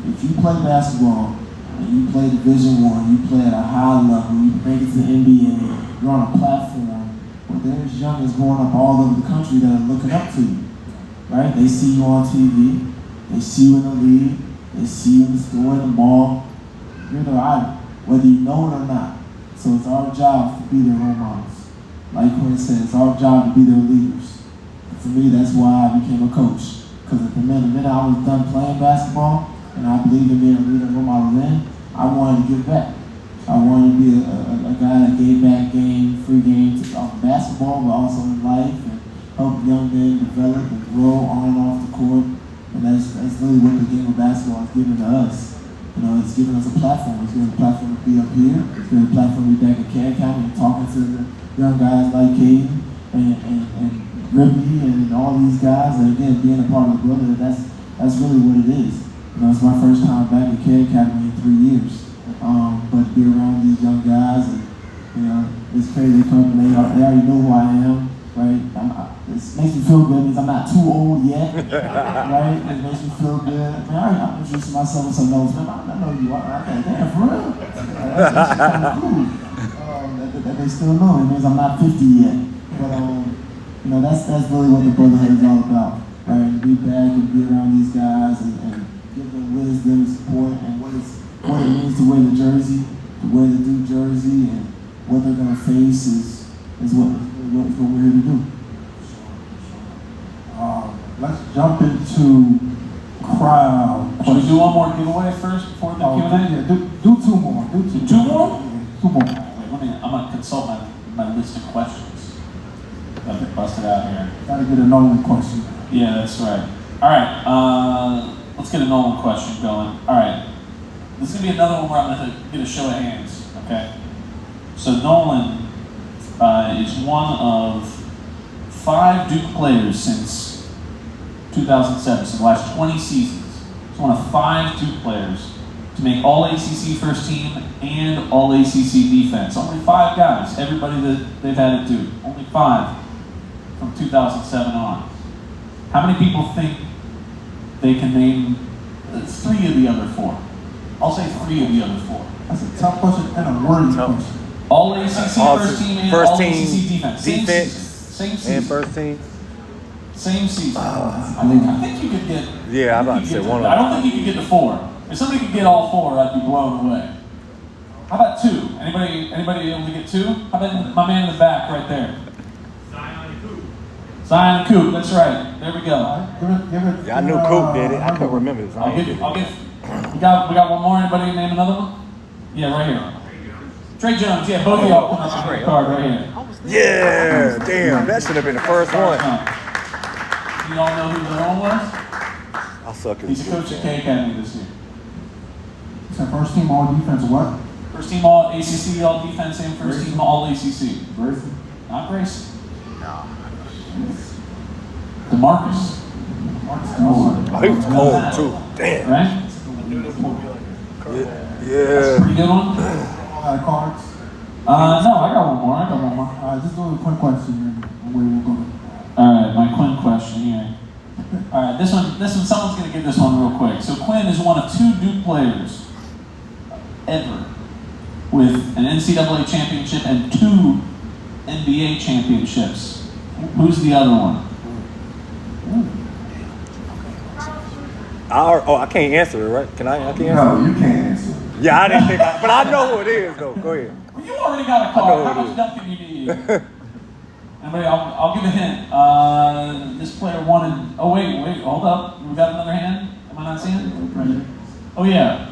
If you play basketball and you play Division I, you play at a high level, you make it to the NBA, you're on a platform where there's youngers growing up all over the country that are looking up to you, right? They see you on TV, they see you in the league, they see you in the store, in the mall. You're their idol, whether you know it or not. So it's our job to be their role models. Like Quinn said, it's our job to be their leaders. And for me, that's why I became a coach. Because the minute I was done playing basketball, and I believed in being a leader and role model then, I wanted to give back. I wanted to be a guy that gave back free games, basketball, but also in life, and help young men develop and grow on and off the court. And that's really what the game of basketball has given to us. You know, it's given us a platform. It's given us a platform to be up here. It's given us a platform to be back at Can County and talking to the young guys like Caden and Ripley and all these guys. And again, being a part of the Brotherhood, that's really what it is. You know, it's my first time back at Can County in 3 years. But to be around these young guys, and you know, it's crazy. They already know who I am. Right? It makes me feel good because I'm not too old yet. Right? It makes me feel good. I mean, I'm introducing myself with some notes. Man, I know you are. I think, damn, for real? That's kind of cool. That they still know. It means I'm not 50 yet. But, you know, that's really what the Brotherhood is all about. Right? To be back and be around these guys and give them wisdom, support, and what it means to wear the jersey, to wear the Duke jersey, and what they're going to face is what we're here to do. Let's jump into crowd. Should we do one more giveaway first before the Q&A? Yeah, do two more. Two more? Two more. Wait, I'm gonna consult my list of questions. Got it busted out here. Gotta get a Nolan question. Yeah, that's right. All right, let's get a Nolan question going. All right, this is gonna be another one where I'm gonna get a show of hands. Okay. So Nolan is one of 5 Duke players since 2007, so the last 20 seasons. He's one of 5 Duke players to make All ACC first team and All ACC defense. Only 5 guys, everybody that they've had at Duke. Only 5 from 2007 on. How many people think they can name 3 of the other 4? I'll say 3 of the other 4. That's a tough question and a wordy question. All ACC first team and first all team ACC defense. Same season. And first team. Same season. I think you could get. Yeah, I'm about to say one of them. I don't think you could get to 4. If somebody could get all 4, I'd be blown away. How about 2? Anybody able to get 2? How about my man in the back right there? Zion Coop. That's right. There we go. Yeah, I knew Coop did it. I couldn't remember his name. We got one more. Anybody name another one? Yeah, right here. Trey Jones. Yeah, both of y'all put up the card right here. Yeah, damn, that should have been the first one. You all know who the other one was? I suck at He's a coach at K Academy this year. So first team all defense what? First team all ACC all defense and first team all ACC. Grayson? Not Grayson. DeMarcus. Oh, he was cold too. Damn. Right? Yeah. Pretty good one? All out of cards? No, I got one more. Just do a quick question and where we're going. Alright, my Quinn question here. Alright, this one, someone's gonna get this one real quick. So Quinn is one of 2 Duke players ever with an NCAA championship and 2 NBA championships. Who's the other one? I can't answer it, right? Can I? I can't answer No, you can't answer. Yeah, I didn't think but I know who it is, though. Go ahead. You already got a card. How much dunk can you need? Anybody, I'll give a hint. This player wanted. Oh wait, hold up. We got another hand. Am I not seeing it? Oh yeah.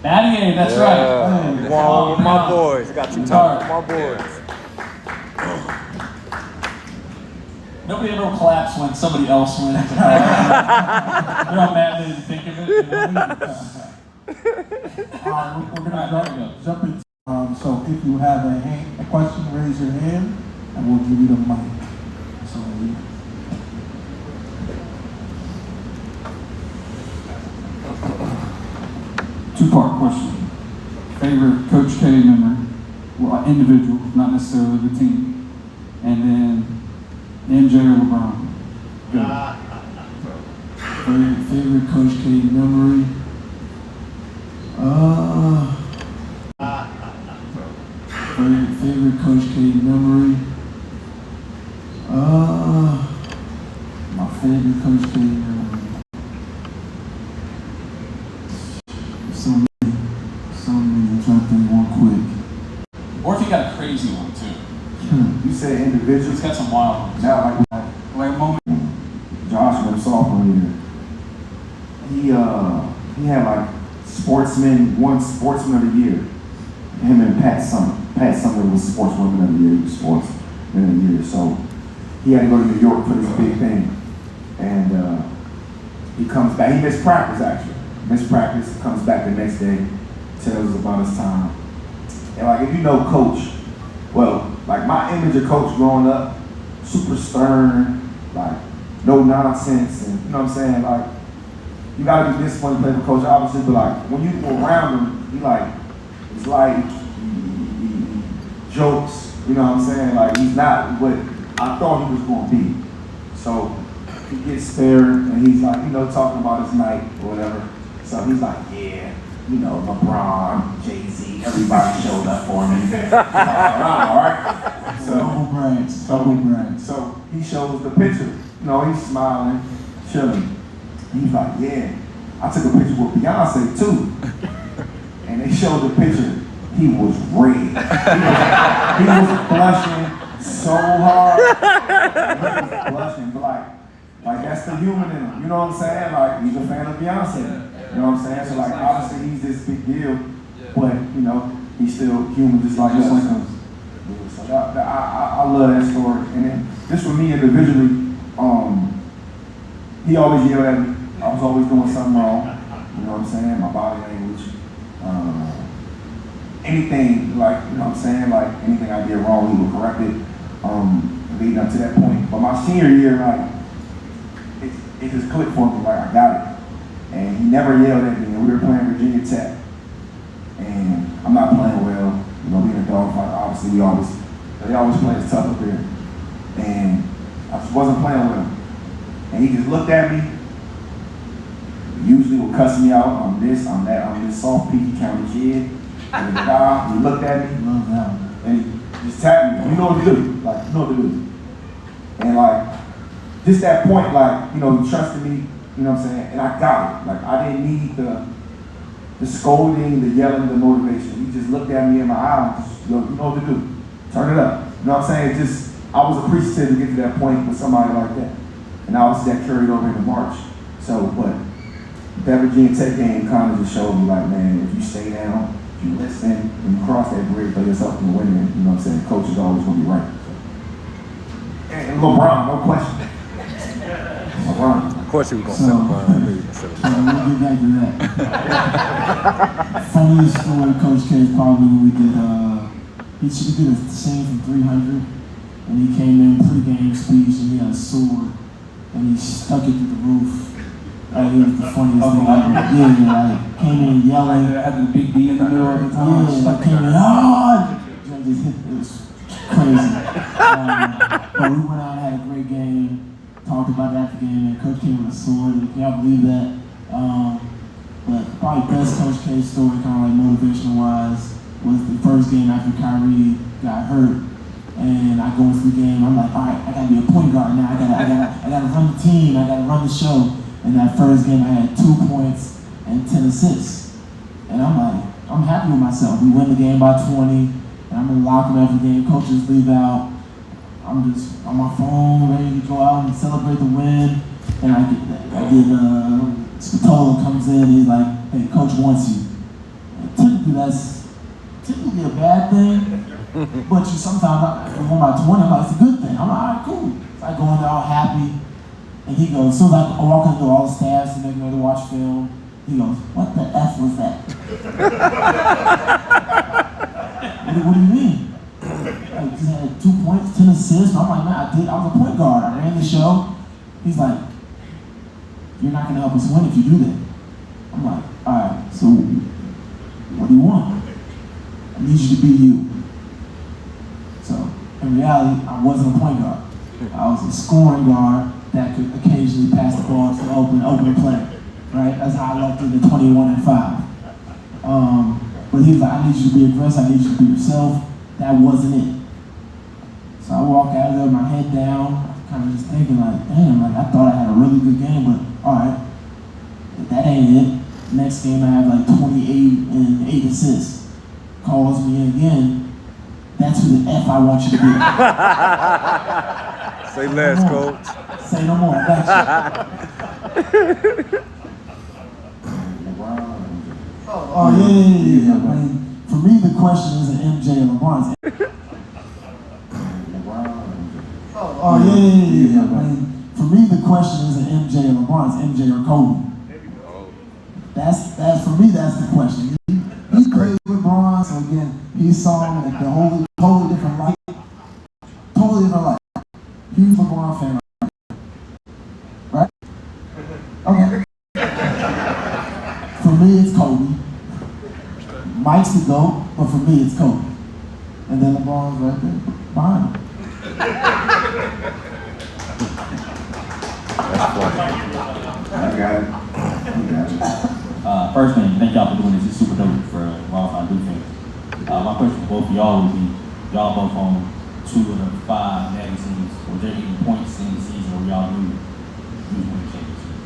Battier, that's right. Hey, One with my boys. Got you talking with my boys. Nobody ever claps when somebody else wins. They're all mad they didn't think of it. You know? Alright, we're gonna jump into so if you have a question, raise your hand and we'll give you the mic. So Two-part question. Favorite Coach K memory? Well, individual, not necessarily the team. And then MJ or LeBron? Favorite Coach K memory? Favorite Coach K memory? My favorite Coach K memory. So many. I'm trying to think one quick. Or if you got a crazy one too. You say individuals. He's got some wild ones. Now, like moment, Josh from sophomore year, he had like one sportsman of the year. him and Pat Summer. Pat Summer was Sportswoman of the Year, Sportsman of the Year. So he had to go to New York for this big thing. And he comes back. He missed practice, actually. Missed practice, comes back the next day, tells us about his time. And like, if you know Coach, well, like my image of Coach growing up, super stern, like no nonsense, and you know what I'm saying? Like, you gotta be disciplined to play for Coach, obviously, but like, when you go around him, he like, it's like, he jokes, you know what I'm saying? Like, he's not what I thought he was gonna be. So, he gets there, and he's like, you know, talking about his night or whatever. So he's like, yeah, you know, LeBron, Jay-Z, everybody showed up for me. All right? So he shows the picture. You know, he's smiling, chilling. He's like, yeah, I took a picture with Beyonce too. And they showed the picture. He was red. He was blushing so hard. He was blushing, but like that's the human in him. You know what I'm saying? Like, he's a fan of Beyonce. You know what I'm saying? So like, obviously he's this big deal, but you know, he's still human just like us. So I love that story. And then just for me individually, he always yelled at me. I was always doing something wrong. You know what I'm saying? My body language. Anything, like, you know what I'm saying? Like, anything I did wrong, he would correct it, leading up to that point. But my senior year, like, it just clicked for me, like, I got it. And he never yelled at me, and we were playing Virginia Tech. And I'm not playing well, you know, being a dogfight, obviously they always play us tough up there. And I just wasn't playing well. And he just looked at me, usually would cuss me out, I'm this soft peaky county kid. And the guy, he looked at me, and he just tapped me, you know what to do, like, you know what to do. And like, just that point, like, you know, he trusted me, you know what I'm saying, and I got it. Like, I didn't need the scolding, the yelling, the motivation. He just looked at me in my eye and just, you know what to do, turn it up. You know what I'm saying? It just, I was appreciative to get to that point with somebody like that. And obviously that carried over into March. So, but that Virginia Tech game kind of just showed me, like, man, if you stay down, if you listen, and you cross that bridge for yourself and win it, you know what I'm saying? Coach is always going to be right. And LeBron, no question. LeBron. Of course he was going to sell LeBron. We'll get back to that. Funniest story, Coach K, is probably when we did, he did a scene from 300, and he came in pre-game speech, and he had a sword, and he stuck it through the roof. It was the funniest thing ever. Yeah, like, came in yelling. Had the big D in the middle of the time. Yeah, came in, it was crazy. But we went out and had a great game, talked about that game, and Coach came with a sword, and can y'all believe that? But probably best Coach K story, kind of like motivational-wise, was the first game after Kyrie got hurt. And I go into the game, I'm like, all right, I gotta be a point guard now. I gotta run the team, I gotta run the show. In that first game, I had 2 points and 10 assists. And I'm like, I'm happy with myself. We win the game by 20, and I'm in the locker room after the game. Coaches leave out. I'm just on my phone, ready to go out and celebrate the win. And Spatola comes in, and he's like, hey, Coach wants you. And typically, that's a bad thing. But sometimes, if I won by 20, I'm like, it's a good thing. I'm like, all right, cool. So I go in there all happy. And he goes, as soon as I walk into all the staffs and they're going to watch film, he goes, what the F was that? What do you mean? I just had 2 points, 10 assists. I'm like, man, I was a point guard. I ran the show. He's like, you're not going to help us win if you do that. I'm like, all right, so what do you want? I need you to be you. So, in reality, I wasn't a point guard. I was a scoring guard that could occasionally pass the ball to open play, right? That's how I left it at 21-5. But he was like, I need you to be aggressive, I need you to be yourself. That wasn't it. So I walk out of there with my head down, kind of just thinking like, damn, like I thought I had a really good game, but all right, that ain't it. Next game I have like 28 and 8 assists. Calls me in again. That's who the F I want you to be. Say less, Coach. Say no more. Thanks. Oh yeah. I mean, For me, the question isn't MJ or LeBron. Oh yeah. I mean, for me, the question isn't MJ or LeBron. It's MJ or Kobe. That's for me. That's the question. He played with LeBron, so again, he saw like the whole totally different light. Totally different light. Huge LeBron fan. Right? Okay. For me, it's Kobe. Mike's the GOAT, but for me, it's Kobe. And then LeBron's right there behind him. That's funny. I got it. First thing, thank y'all for doing this. It's super dope for Raw Fine Dude fans. My question for both of y'all would be, y'all both on 2 of the 5 natty teams. Was there any points in the season where y'all knew you was winning the championship?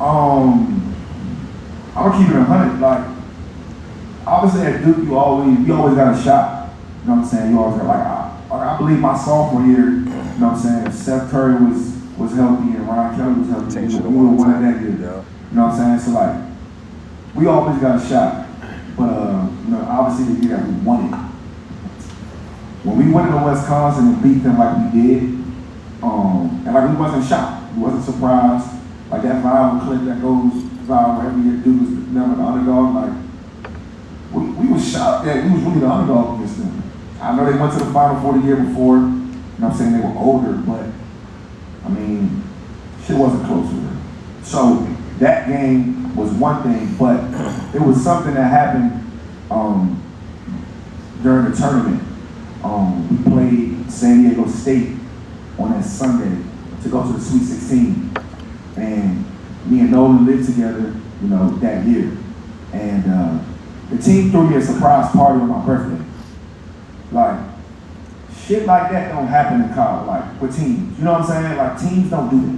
I'm gonna keep it 100. Like, obviously at Duke, you always got a shot. You know what I'm saying? You always got I believe my sophomore year. You know what I'm saying? Steph Curry was healthy and Ron Kelly was healthy. We would have won that year. Yeah. You know what I'm saying? So like, we always got a shot. But you know, obviously the year that we won it. When we went into Wisconsin and beat them like we did, and like we wasn't shocked, we wasn't surprised. Like that viral clip that goes viral every year, Duke was never the underdog. Like we was shocked that we was really the underdog against them. I know they went to the Final Four the year before. You know what I'm saying? They were older, but I mean, shit wasn't close with them. So that game was one thing, but it was something that happened during the tournament. We played San Diego State on that Sunday to go to the Sweet 16. And me and Nolan lived together, you know, that year. And the team threw me a surprise party on my birthday. Like, shit like that don't happen in college, like, with teams. You know what I'm saying? Like, teams don't do that.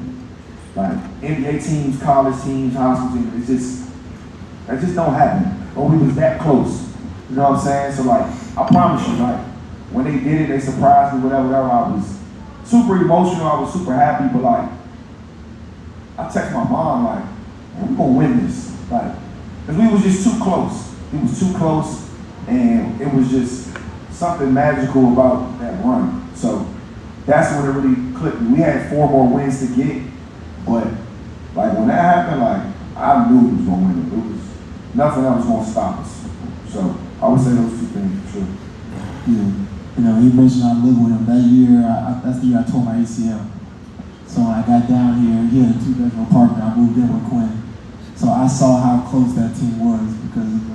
Like, NBA teams, college teams, high school teams, that just don't happen. Or we was that close. You know what I'm saying? So, like, I promise you, like, when they did it, they surprised me, whatever. I was super emotional, I was super happy, but, like, I text my mom, like, man, we gonna win this. Like, because we was just too close. It was too close, and it was just something magical about that run. So that's when it really clicked. We had 4 more wins to get, but like when that happened, like I knew we was gonna win it. It was nothing that was gonna stop us. So I would say those 2 things for sure. Yeah, you know, he mentioned I lived with him that year. That's the year I tore my ACL. So when I got down here, he had a 2-bedroom apartment. I moved in with Quinn. So I saw how close that team was because of the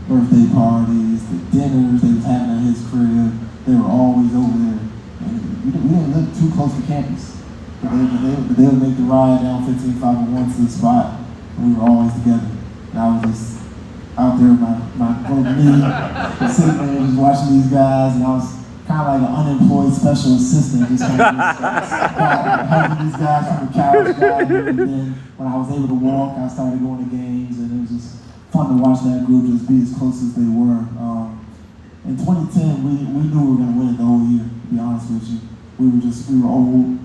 birthday parties, the dinners they was having at his crib. They were always over there. And we didn't live too close to campus. But they would make the ride down 1551 to the spot, and we were always together. And I was just out there with my broke knee, sitting there just watching these guys, and I was kind of like an unemployed special assistant, just kind of helping these guys from the couch guy. And then when I was able to walk, I started going to games, and it was just fun to watch that group just be as close as they were. In 2010, we knew we were going to win it the whole year, to be honest with you. We were old,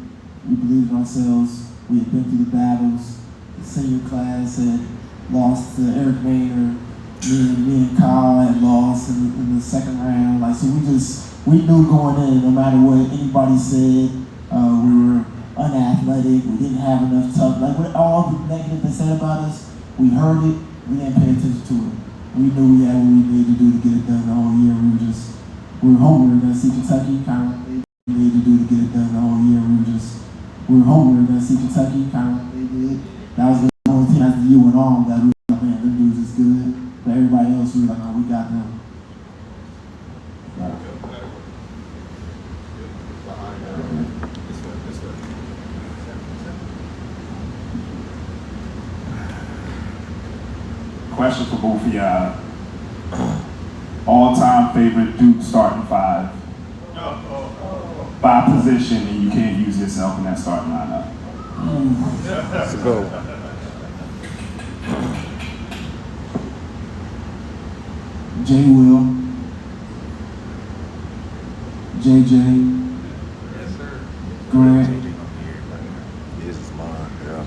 we believed in ourselves, we had been through the battles. The senior class had lost to Eric Maynard, me and Kyle had lost in the second round. Like, so we knew going in, no matter what anybody said, we were unathletic, we didn't have enough tough, like all the negative they said about us, we heard it, we didn't pay attention to it. We knew we had what we needed to do to get it done the whole year. We were hoping we were going to see Kentucky, kind of like we needed to do to get it done the whole year. We were hoping we were going to see Kentucky, kind of like they did. That was the only team as the year went on that we were like, man, them dudes is good. But everybody else, we were like, oh, we got them. Question for both of y'all. All-time favorite Duke starting 5. By position, and you can't use yourself in that starting lineup. Let's go. J. Will. JJ. Yes, sir. Grant. This is mine, yeah.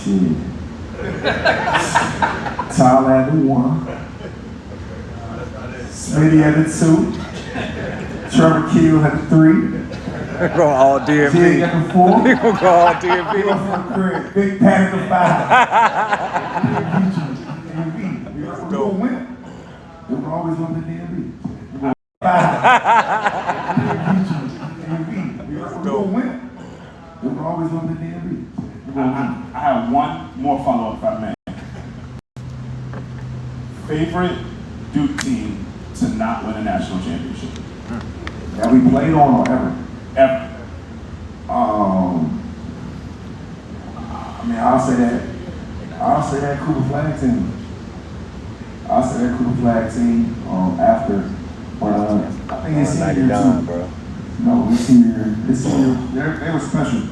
Shit. Tyler at the 1. Smitty at the 2. Trevor Kill at the 3. We're going all DMV. Jig at the 4. We're going to go all DMV. Big Panic at 5. We're going to win. We're always going to DMV. We're going to 5. We're going to win. We're always going to DMV. I have one more follow-up if I may. Favorite Duke team to not win a national championship? That we played on or ever? Ever. I mean, I'll say that Cooper Flag team. After, I think it's senior too. Bro. No, this senior, they were special.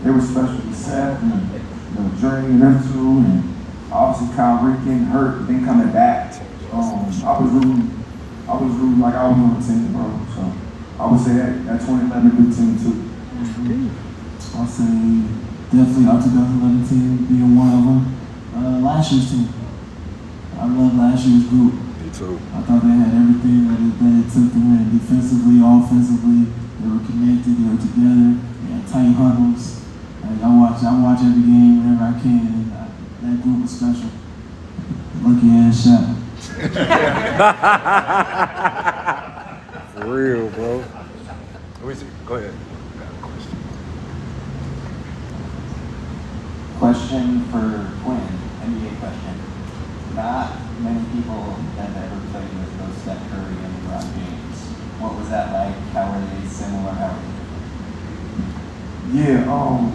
They were special. Seth and Dre and them two, and obviously Kyrie getting hurt, but then coming back. I was rooting like I was on the team, bro. So I would say that 2011 good team too. I'll say definitely our 2011 team being one of them. Last year's team. I love last year's group. Me too. I thought they had everything that it took to win. Defensively, offensively, they were connected, they were together, they had tight huddles. Like, I watch every game whenever I can, and that group was special. Lucky ass shot. For real, bro. Let me see. Go ahead. Question for Quinn, NBA question. Not many people have ever played with those Steph Curry and LeBron James. What was that like? How were they similar? How were they different? Yeah,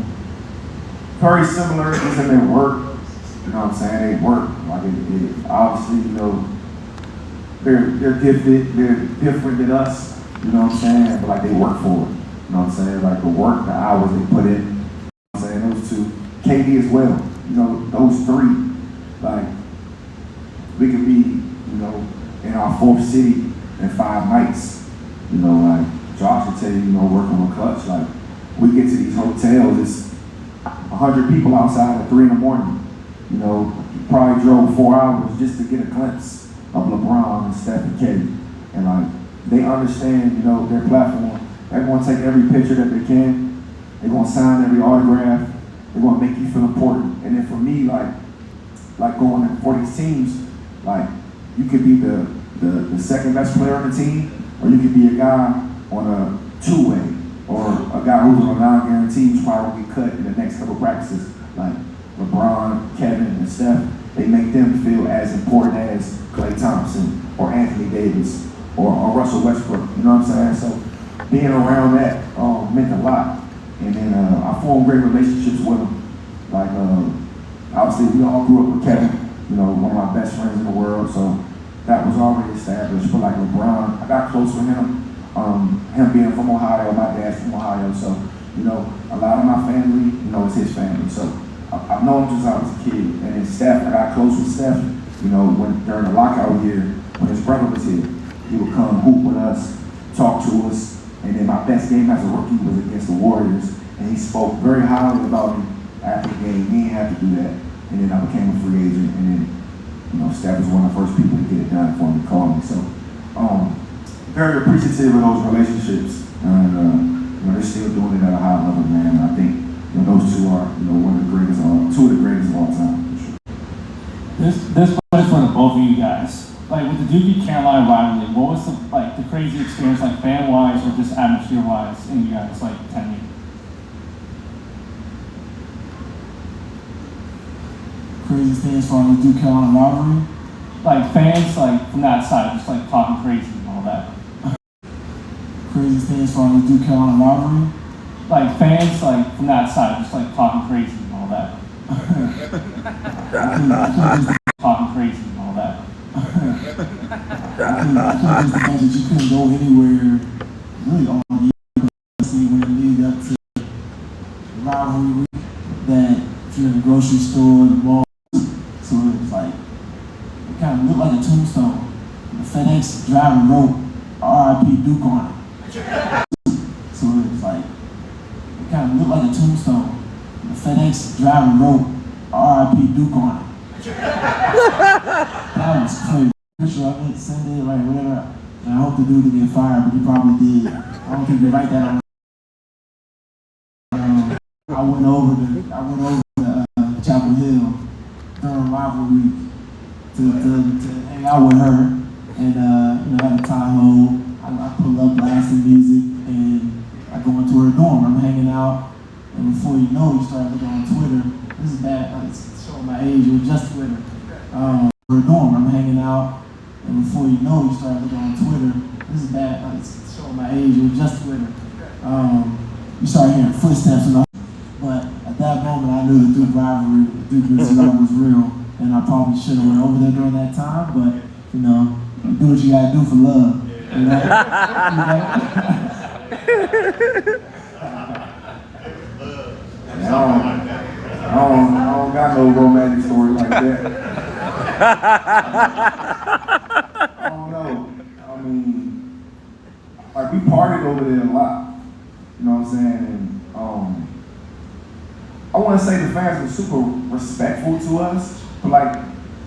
very similar, just in their work. You know what I'm saying? They work. Like it obviously, they're gifted, they're different than us, you know what I'm saying? But like they work for it. You know what I'm saying? Like the work, the hours they put in. You know what I'm saying? Those two. KD as well. You know, those three. Like we could be, in our fourth city in 5 nights. You know, like Josh will tell you, working with Clutch, like we get to these hotels, it's 100 people outside at 3 in the morning. You probably drove 4 hours just to get a glimpse of LeBron and Steph and Katie. And like, they understand, their platform. They're gonna take every picture that they can. They're gonna sign every autograph. They're gonna make you feel important. And then for me, like going for these teams, like you could be the second best player on the team, or you could be a guy on a 2-way, or a guy who's on a non-guarantee who's probably gonna be cut in the next couple practices. Like LeBron, Kevin, and Steph, they make them feel as important as Klay Thompson or Anthony Davis or Russell Westbrook. You know what I'm saying? So being around that meant a lot. And then I formed great relationships with them. Like obviously we all grew up with Kevin, one of my best friends in the world. So that was already established. But like LeBron, I got close with him. Him being from Ohio, my dad's from Ohio. So a lot of my family, is his family. So I've known him since I was a kid. And then Steph, I got close with Steph, when during the lockout year, when his brother was here, he would come hoop with us, talk to us. And then my best game as a rookie was against the Warriors. And he spoke very highly about me after the game. He didn't have to do that. And then I became a free agent. And then, Steph was one of the first people to get it done for me, call me. So, very appreciative of those relationships. And, they're still doing it at a high level, man. And I think, those two are, one of the greatest, two of the greatest of all time, for sure. This question for the both of you guys. Like with the Duke Carolina rivalry, what was the crazy experience, like fan wise or just atmosphere wise, in you guys attending? Crazy things from the Duke Carolina rivalry. Like fans, from that side, just talking crazy and all that. Crazy things from the Duke Carolina rivalry. Like fans, from that side, just talking crazy and all that. Talking crazy and all that. I think just the fact that you couldn't go anywhere really all year. See, when it leading up to the rivalry week, that if you're in the grocery store, the mall, so it was it kind of looked like a tombstone. The FedEx driver wrote R.I.P. Duke on it. So it was it kind of looked like a tombstone. The FedEx driver wrote R.I.P. Duke on it. That was crazy. Pretty sure I meant to send it, like whatever. And I hope the dude didn't get fired, but he probably did. I don't think they write that on. I went over to Chapel Hill during rivalry week to hang out with her, and at the Tahoe, I pull up blasting music, and I go into her dorm. I'm hanging out, and before you know, you start looking on Twitter. This is bad. It's showing my age. It was just Twitter. Her dorm. I'm hanging out, and before you know, you start looking on Twitter. This is bad. It's showing my age. It was just Twitter. You start hearing footsteps and all. But at that moment, I knew the Duke rivalry, the Duke was real, and I probably should have went over there during that time. But you do what you gotta do for love. You know? I don't got no romantic story like that. I don't know. I mean, like we partied over there a lot. You know what I'm saying? And I want to say the fans were super respectful to us, but like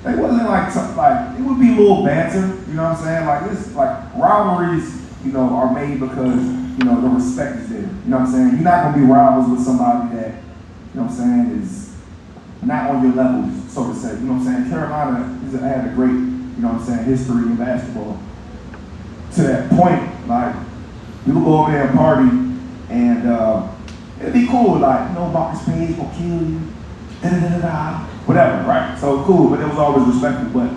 they wasn't like something like it would be a little banter. You know what I'm saying? Like this, like rivalries, are made because the respect is there. You know what I'm saying? You're not gonna be rivals with somebody that is not on your level, so to say. You know what I'm saying? Carolina had a great, history in basketball. To that point, like we would go over there and party, and it'd be cool, like, Marcus Payne's gonna kill you, whatever, right? So cool, but it was always respectful. But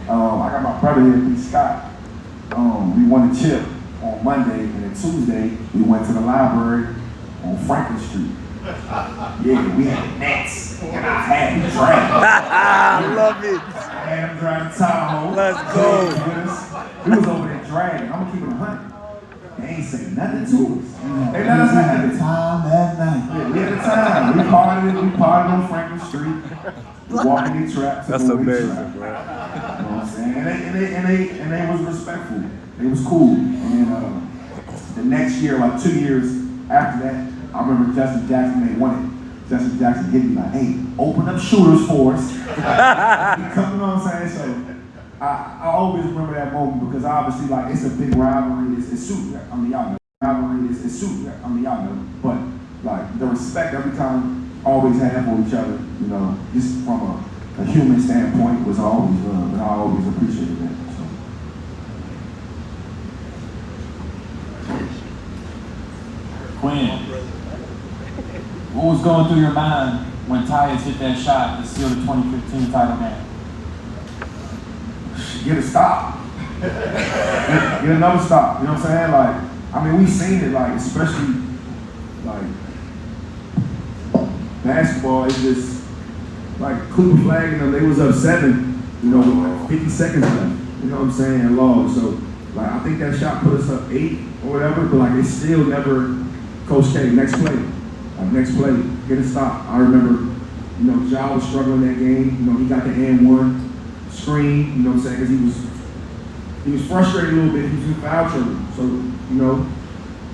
I got my brother here, B. Scott. We won the chip on Monday, and then Tuesday we went to the library on Franklin Street. Yeah, we had the Nets, and I had them driving. I love it. I had them driving Tahoe. Let's go. We was over there dragging. I'm gonna keep it 100. They ain't say nothing to us. They let us have it. Time that night. Yeah, we had the time. We partied on Franklin Street. Walking these traps. That's amazing, bro. You know what I'm saying? And they was respectful. They was cool. And then the next year, like 2 years after that, I remember Justin Jackson, they won it. Justin Jackson hit me like, hey, open up shooters for us. You know what I'm saying? So I always remember that moment because obviously, like, it's a big rivalry. It's super. I mean, y'all know. Rivalry is super. I mean, y'all know. But, like, the respect every time always have for each other, just from a human standpoint was always love. And I always appreciated that. Quinn, what was going through your mind when Tyus hit that shot to seal the 2015 title game? Get a stop. Get another stop. You know what I'm saying? Like, I mean, we've seen it, like, especially, like, basketball is just, like, Cooper Flag and them, they was up 7, with 50 seconds left. You know what I'm saying? And long. So, like, I think that shot put us up 8 or whatever, but, like, it's still never, Coach K, next play. Next play, get a stop. I remember, Ja was struggling that game. He got the and-1 screen, you know what I'm saying, because he was frustrated a little bit. He was in foul trouble. So,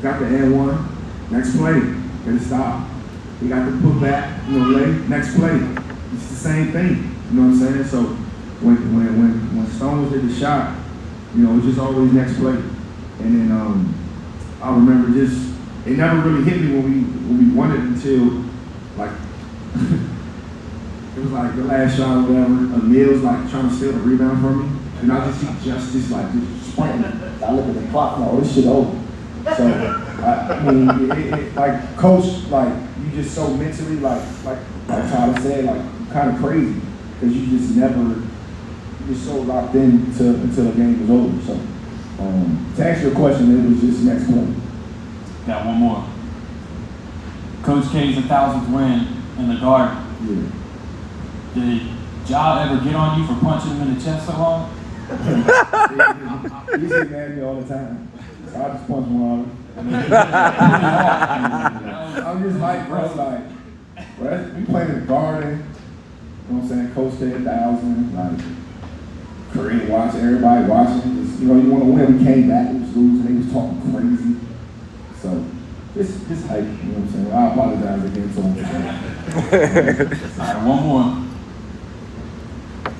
got the and-1. Next play, get a stop. He got the put back, lay. Next play, it's the same thing. You know what I'm saying? So when Stones did the shot, it was just always next play. And then I remember it never really hit me when we won it until like it was like the last shot or whatever. Mills like trying to steal the rebound from me, and I just see Justice like just sprinting. I look at the clock, this shit over. So I mean, like Coach, like you just so mentally like Tyler said, like kind of crazy because you just so locked in until the game was over. So to answer your question, it was just next play. Got one more. Coach K's 1,000th win in the Garden. Yeah. Did Ja ever get on you for punching him in the chest so hard? He used to get at me all the time. So I just punch him on. I'm just like, bro, we played in the Garden. You know what I'm saying? Coach K 1,000. Like, Korean watching, everybody watching. You want to win. We came back, it was losing. They was talking crazy. So, just hype, you know what I'm saying? I apologize again to him. right, one more.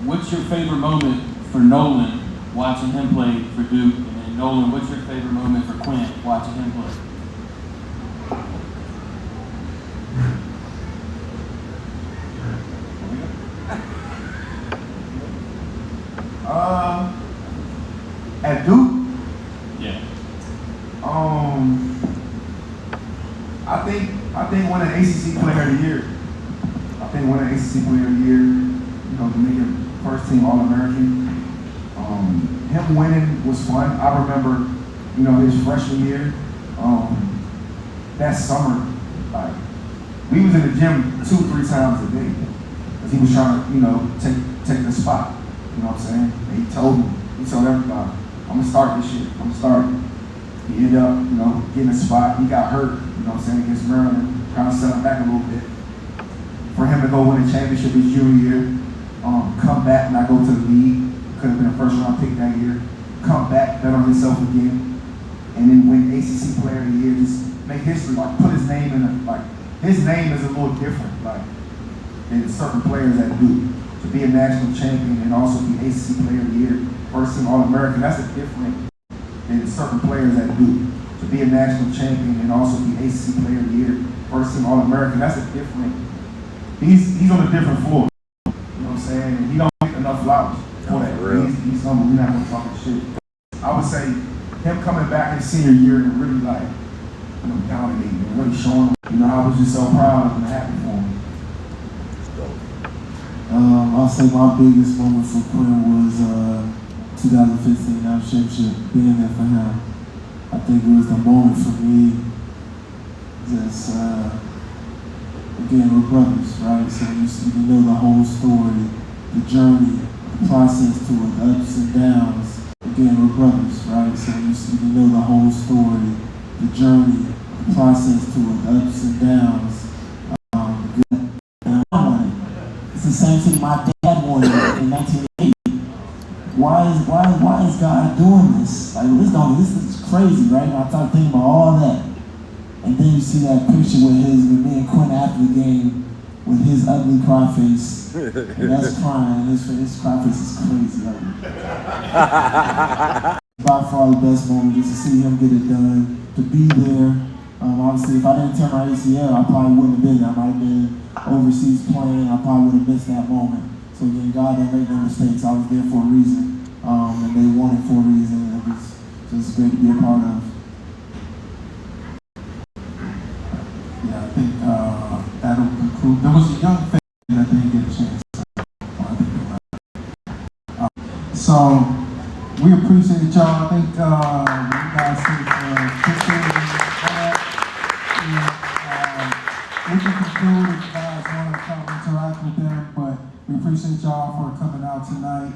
What's your favorite moment for Nolan watching him play for Duke? And then Nolan, what's your favorite moment for Quinn watching him play? At Duke? Yeah. I think winning ACC Player of the Year. I think winning ACC Player of the Year, you know, to make it first team All-American. Him winning was fun. I remember, you know, his freshman year, that summer, like, we was in the gym 2 or 3 times a day. Because he was trying to, you know, take the spot. You know what I'm saying? And he told everybody, I'm gonna start this shit. I'm gonna start it. He ended up, you know, getting a spot. He got hurt, you know what I'm saying, against Maryland. Kind of set him back a little bit. For him to go win a championship his junior year, come back, not go to the league. Could have been a first round pick that year. Come back, bet on himself again. And then win ACC Player of the Year. Just make history, like put his name in it. Like, his name is a little different, like, than certain players that do. To be a national champion and also be ACC Player of the Year, first team All-American, that's a different than certain players that do. To be a national champion and also be ACC Player of the Year, first team All-American, that's a different. He's on a different floor. You know what I'm saying? And he don't get enough flowers for that. He's humble. We're not gonna talk shit. I would say him coming back his senior year and really, like, you know, dominating and really showing him. You know, I was just so proud of him and happy for him. I'll say my biggest moment for Quinn was 2015 national championship, being there for him. I think it was the moment for me. Just again, we're brothers, right? So you know the whole story, the journey, the process to it, the ups and downs. Again, we're brothers, right? So you know the whole story, the journey, the process to it, the ups and downs. It's the same thing my dad wanted in 1980. Why is God doing this? Like, this is crazy, right? I started thinking about all that. And then you see that picture with me and Quinn after the game with his ugly cry face. And that's crying. His cry face is crazy. Like, by far the best moment, just to see him get it done, to be there. Obviously, if I didn't tear my ACL, I probably wouldn't have been there. I might have been overseas playing. I probably would have missed that moment. So again, God don't make no mistakes. I was there for a reason, and they won it for a reason. It was just great to be a part of. Yeah, I think that'll conclude. There was a young fan that didn't get a chance. So we appreciate y'all. I think you guys think we can conclude if you guys want to come interact with them, but we appreciate y'all for coming out tonight.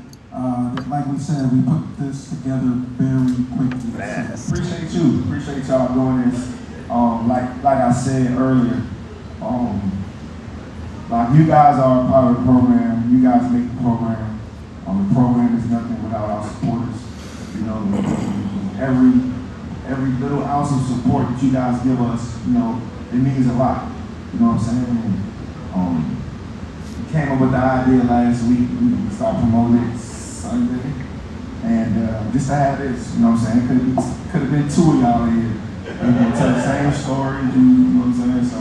Like we said, we put this together very quickly. Appreciate y'all doing this. Like I said earlier, like, you guys are a part of the program. You guys make the program. The program is nothing without our supporters. You know, every little ounce of support that you guys give us, you know, it means a lot. You know what I'm saying? And, we came up with the idea last week. We started promoting it Sunday. And just to have this, you know what I'm saying? Could have been 2 of y'all here. And tell the same story, you know what I'm saying? So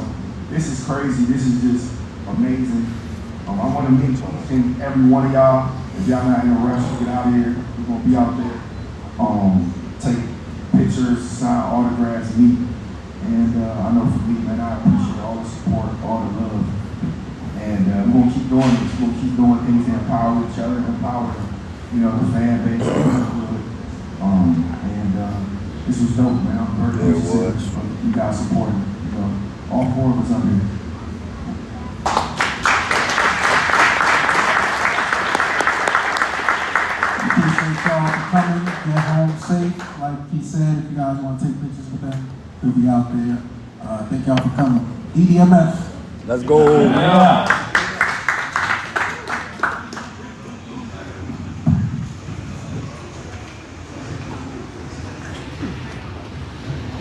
this is crazy. This is just amazing. I want to meet every one of y'all. If y'all not in a rush to get out of here, we're going to be out there. Take pictures, sign autographs, meet. And I know for me, man, I appreciate all the support, all the love. And we're going to keep doing this. We're going to keep doing things to empower each other, empower, you know, the fan base. This was dope, man. I'm very appreciative of you guys supporting, you know, all 4 of us up here. Appreciate y'all for coming. Get home safe. Like he said, if you guys want to take pictures with them, they'll be out there. Thank y'all for coming. EDMF. Let's go. Yeah.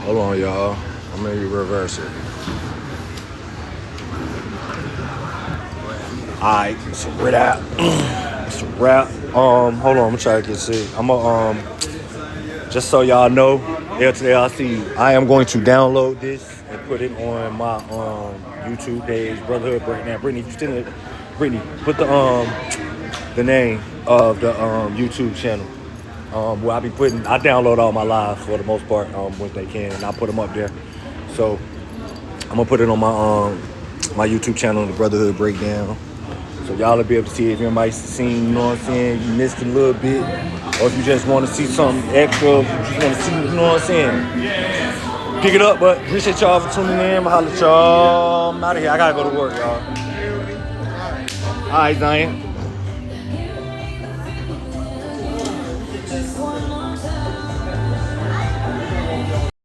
Hold on, y'all. I'm gonna reverse it. Alright, it's a wrap. It's a wrap. Hold on, I'm gonna try to get sick. I'm gonna just so y'all know, LTLC, I am going to download this and put it on my YouTube page, Brotherhood Breakdown. Brittany, if you still in it, Brittany, put the name of the YouTube channel. Where I download all my lives for the most part when they can, and I put them up there. So I'm gonna put it on my YouTube channel, the Brotherhood Breakdown. So y'all will be able to see if anybody's seen, you know what I'm saying, you missed a little bit, or if you just want to see something extra, if you just want to see, you know what I'm saying. Pick it up, but appreciate y'all for tuning in. I'm holla at y'all. I'm out of here. I gotta go to work, y'all. All right, Zion.